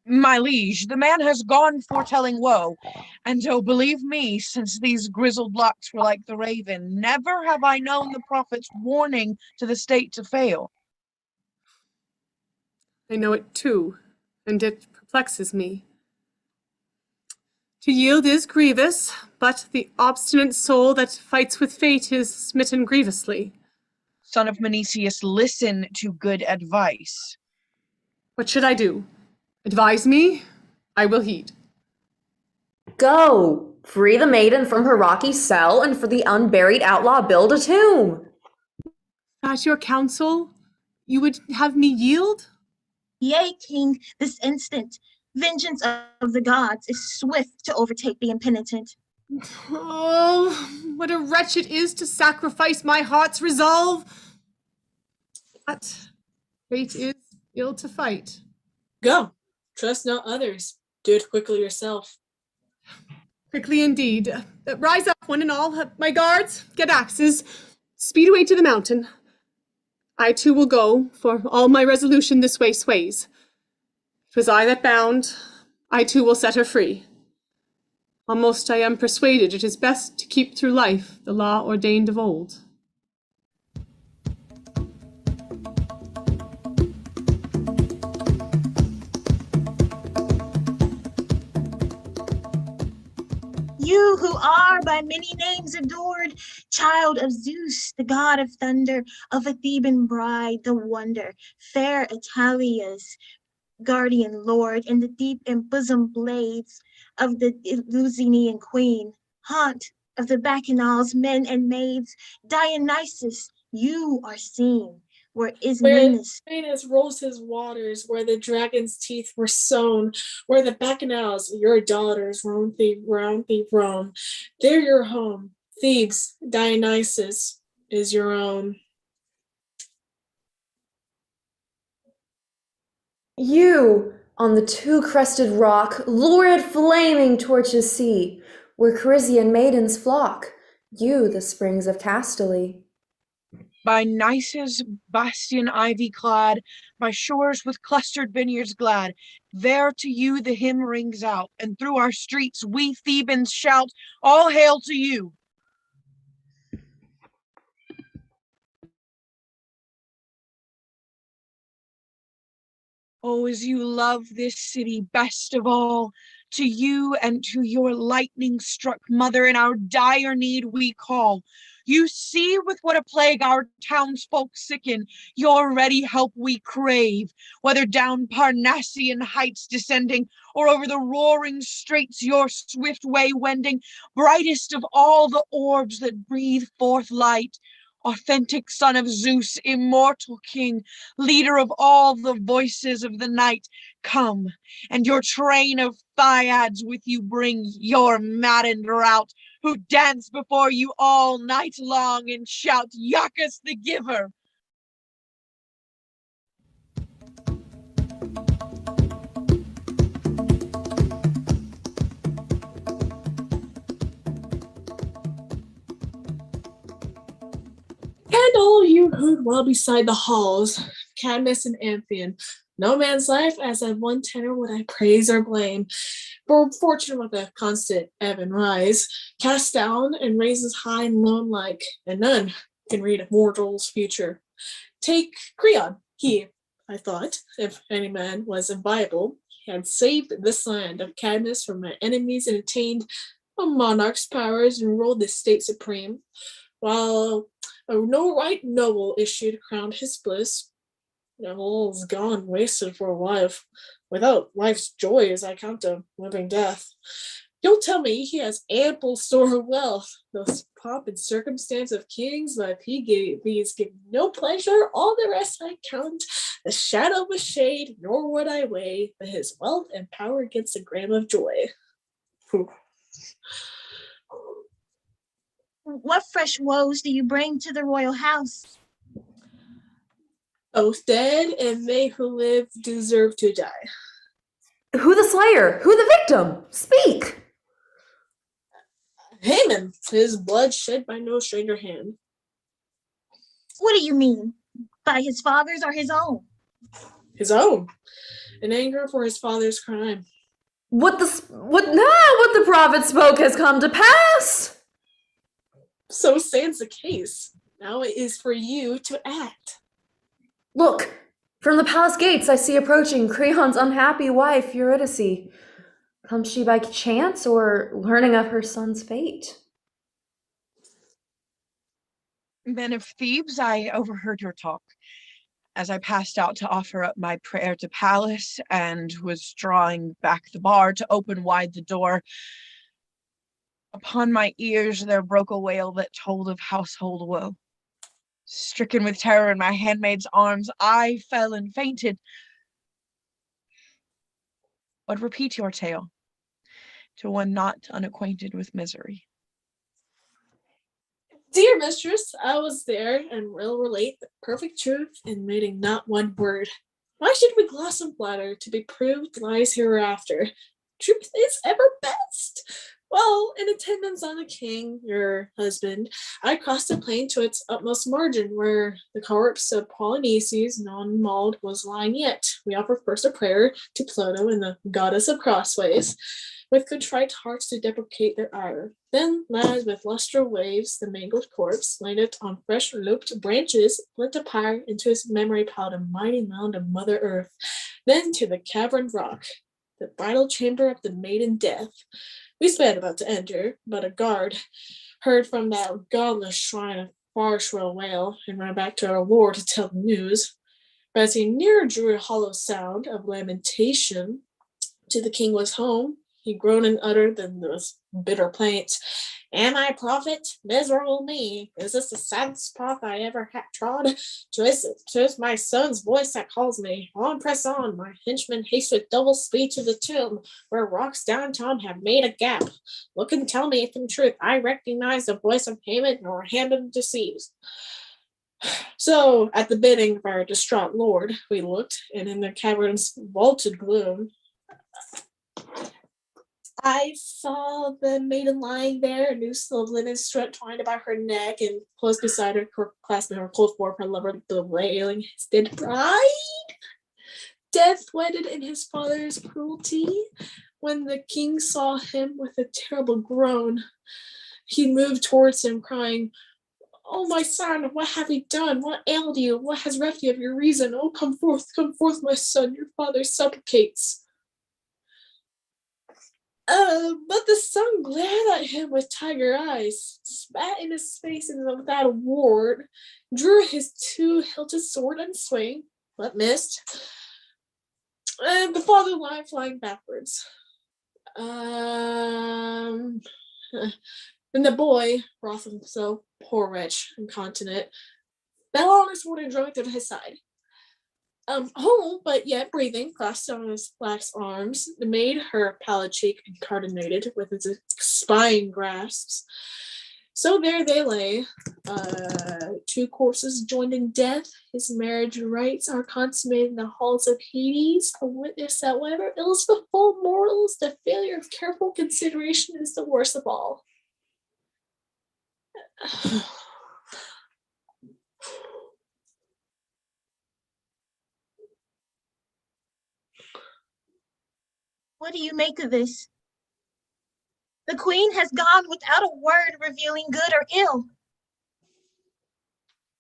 My liege, the man has gone foretelling woe, and oh, believe me, since these grizzled locks were like the raven, never have I known the prophet's warning to the state to fail. I know it too, and it perplexes me. To yield is grievous, but the obstinate soul that fights with fate is smitten grievously. Son of Menecius, listen to good advice. What should I do? Advise me, I will heed. Go! Free the maiden from her rocky cell, and for the unburied outlaw build a tomb! At your counsel, you would have me yield? Yea, king, this instant. Vengeance of the gods is swift to overtake the impenitent. Oh, what a wretch it is to sacrifice my heart's resolve! But fate is ill to fight. Go. Trust not others. Do it quickly yourself. Quickly indeed. Rise up, one and all. My guards, get axes. Speed away to the mountain. I too will go, for all my resolution this way sways. 'Twas I that bound, I too will set her free. Almost I am persuaded it is best to keep through life the law ordained of old. are by many names adored, child of Zeus, the god of thunder, of a Theban bride, the wonder, fair Italia's guardian lord, in the deep embosomed blades of the Eleusinian queen, haunt of the Bacchanals, men and maids, Dionysus, you are seen, where Where Ismenus Venus rolls his waters, where the dragon's teeth were sown, where the Bacchanals, your daughters, roam thee roam. They're your home. Thebes, Dionysus is your own. You, on the two-crested rock, lurid flaming torches see, where Carissian maidens flock, you the springs of Castaly. By Nisus bastion ivy clad, by shores with clustered vineyards glad, there to you the hymn rings out, and through our streets we Thebans shout, all hail to you. Oh, as you love this city best of all, to you and to your lightning-struck mother in our dire need we call. You see with what a plague our townsfolk sicken, your ready help we crave, whether down Parnassian heights descending, or over the roaring straits your swift way wending, brightest of all the orbs that breathe forth light, authentic son of Zeus, immortal king, leader of all the voices of the night, come, and your train of Thyiads with you bring, your maddened rout, who dance before you all night long and shout, Iacchus the giver. And all you heard well beside the halls, Cadmus and Amphion. No man's life as of one tenor would I praise or blame. For fortune with a constant ebb and rise, cast down and raises high and lone like, and none can read a mortal's future. Take Creon. He, I thought, if any man was inviolable, he had saved this land of Cadmus from my enemies and attained a monarch's powers and ruled the state supreme, while a no right noble issued crowned his bliss. All is gone, wasted for a life. Without life's joys, I count a living death. You'll tell me he has ample store of wealth, those pomp and circumstance of kings, but if these give no pleasure, all the rest I count the shadow of a shade, nor would I weigh, but his wealth and power against a gram of joy. Whew. what fresh woes do you bring to the royal house? Both dead and they who live deserve to die. Who the slayer? Who the victim? Speak! Haman, his blood shed by no stranger hand. What do you mean? By his father's or his own? His own, in anger for his father's crime. What the prophet spoke has come to pass! So stands the case. Now it is for you to act. Look, from the palace gates I see approaching Creon's unhappy wife, Eurydice. Comes she by chance or learning of her son's fate? Men of Thebes, I overheard your talk as I passed out to offer up my prayer to Pallas and was drawing back the bar to open wide the door. Upon my ears there broke a wail that told of household woe. Stricken with terror in my handmaid's arms, I fell and fainted. But repeat your tale to one not unacquainted with misery. Dear mistress, I was there and will relate the perfect truth in omitting not one word. Why should we gloss and flatter to be proved lies hereafter? Truth is ever best. Well, in attendance on the king, your husband, I crossed the plain to its utmost margin, where the corpse of Polynices, non-mauled, was lying yet. We offer first a prayer to Pluto and the goddess of crossways, with contrite hearts to deprecate their ire. Then, lads with lustral waves, the mangled corpse, laid it on fresh looped branches, lent a pyre into his memory piled a mighty mound of Mother Earth. Then to the caverned rock, the bridal chamber of the maiden Death, We sped about to enter, but a guard heard from that godless shrine a far shrill wail, and ran back to our lord to tell the news. But as he nearer drew a hollow sound of lamentation, to the king was home, he groaned and uttered the bitter plaint. Am I prophet? Miserable me! Is this the saddest path I ever had trod? 'Tis my son's voice that calls me. On, press on, my henchmen haste with double speed to the tomb, where rocks downtown have made a gap. Look and tell me if in truth I recognize the voice of payment nor hand of deceives. So, at the bidding of our distraught lord, we looked, and in the cavern's vaulted gloom, I saw the maiden lying there, a noose of linen strut twined about her neck, and close beside her, clasping her cold form, her lover bewailing his dead bride. Death wedded in his father's cruelty. When the king saw him with a terrible groan, he moved towards him, crying, "Oh, my son, what have you done? What ailed you? What has reft you of your reason? Oh, come forth, my son, your father supplicates." But the son glared at him with tiger eyes, spat in his face, and without a word, drew his two-hilted sword and swing, but missed. And the father lying flying backwards. And the boy, wroth of himself, poor wretch, incontinent, fell on his sword and drove it through his side. Whole, but yet breathing, clasped on his lax arms, the maid, her pallid cheek incarnated with its spying grasps. So there they lay, two corpses joined in death. His marriage rites are consummated in the halls of Hades. A witness, however, ills befall mortals. The failure of careful consideration is the worst of all. What do you make of this? The queen has gone without a word revealing good or ill.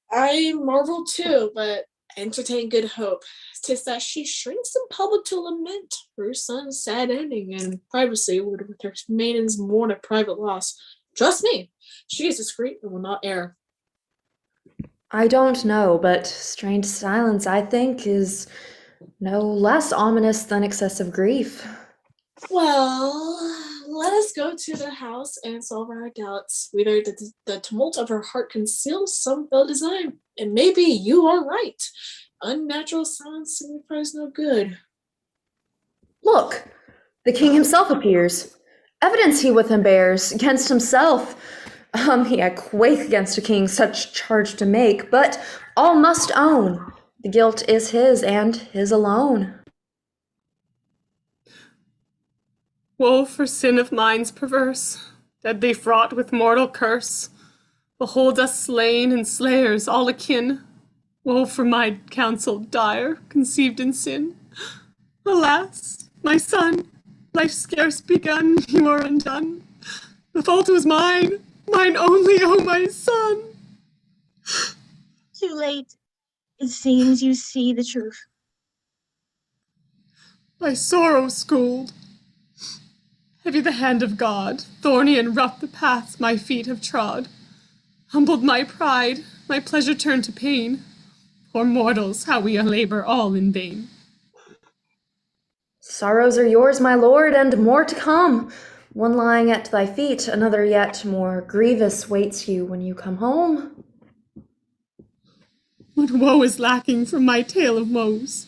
I marvel too, but entertain good hope. 'Tis that she shrinks in public to lament her son's sad ending, and privacy would with her maidens mourn a private loss. Trust me, she is discreet and will not err. I don't know, but strained silence, I think, is no less ominous than excessive grief. Well, let us go to the house and solve our doubts. Whether the tumult of her heart conceals some fell design. And maybe you are right. Unnatural silence signifies no good. Look, the king himself appears. Evidence he with him bears against himself. He I quake against a king such charge to make, but all must own the guilt is his and his alone. Woe for sin of minds perverse, deadly fraught with mortal curse. Behold us slain and slayers all akin. Woe for my counsel dire, conceived in sin. Alas, my son, life scarce begun, you are undone. The fault was mine only, oh my son. Too late. It seems you see the truth. By sorrow schooled, heavy the hand of God, thorny and rough the paths my feet have trod. Humbled my pride, my pleasure turned to pain. Poor mortals, how we labor all in vain. Sorrows are yours, my lord, and more to come. One lying at thy feet, another yet more grievous waits you when you come home. What woe is lacking from my tale of woes?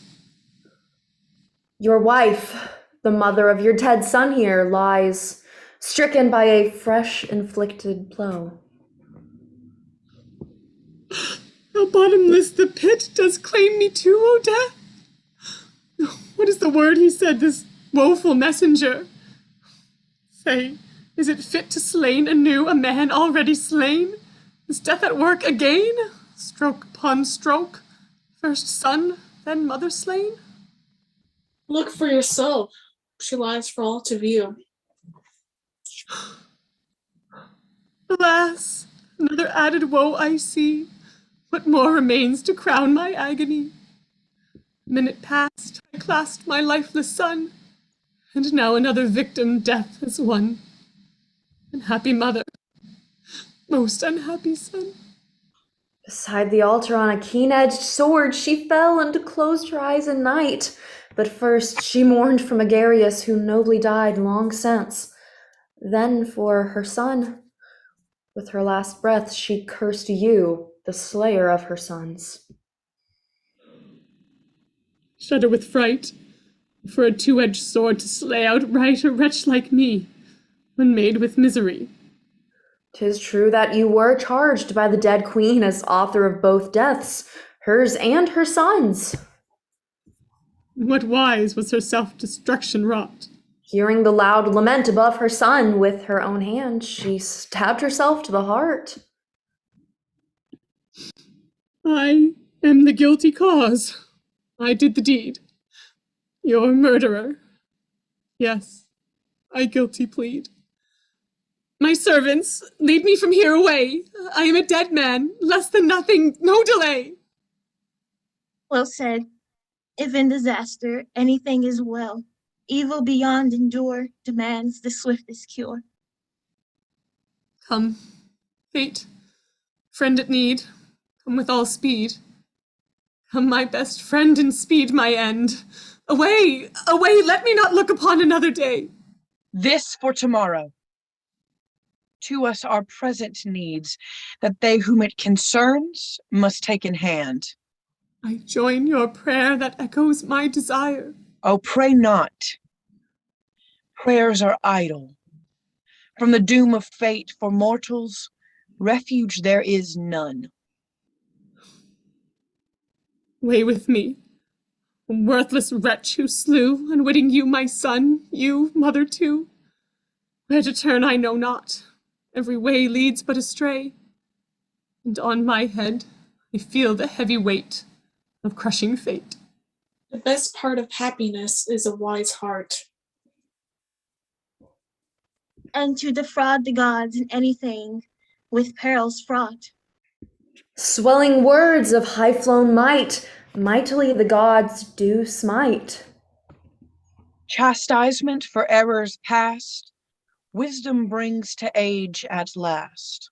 Your wife, the mother of your dead son here, lies stricken by a fresh inflicted blow. How bottomless the pit does claim me too, O death! What is the word he said, this woeful messenger? Say, is it fit to slain anew a man already slain? Is death at work again? Stroke upon stroke, first son, then mother slain? Look for yourself. She lies for all to view. Alas, another added woe I see. What more remains to crown my agony? A minute past, I clasped my lifeless son, and now another victim death has won. Unhappy mother, most unhappy son. Beside the altar on a keen-edged sword she fell and closed her eyes in night. But first she mourned for Megarius, who nobly died long since. Then for her son, with her last breath she cursed you, the slayer of her sons. Shudder with fright, for a two-edged sword to slay outright a wretch like me, when made with misery. 'Tis true that you were charged by the dead queen as author of both deaths, hers and her son's. In what wise was her self-destruction wrought? Hearing the loud lament above her son, with her own hand she stabbed herself to the heart. I am the guilty cause. I did the deed. Your murderer. Yes, I guilty plead. My servants, lead me from here away. I am a dead man, less than nothing, no delay. Well said. If in disaster anything is well, evil beyond endure demands the swiftest cure. Come, fate, friend at need, come with all speed. Come, my best friend, and speed my end. Away, away, let me not look upon another day. This for tomorrow. To us our present needs, that they whom it concerns must take in hand. I join your prayer that echoes my desire. Oh, pray not. Prayers are idle. From the doom of fate for mortals, refuge there is none. Away with me, a worthless wretch who slew, unwitting you, my son, you, mother too. Where to turn I know not, every way leads but astray, and on my head I feel the heavy weight of crushing fate. The best part of happiness is a wise heart. And to defraud the gods in anything with perils fraught. Swelling words of high-flown might, mightily the gods do smite. Chastisement for errors past, wisdom brings to age at last.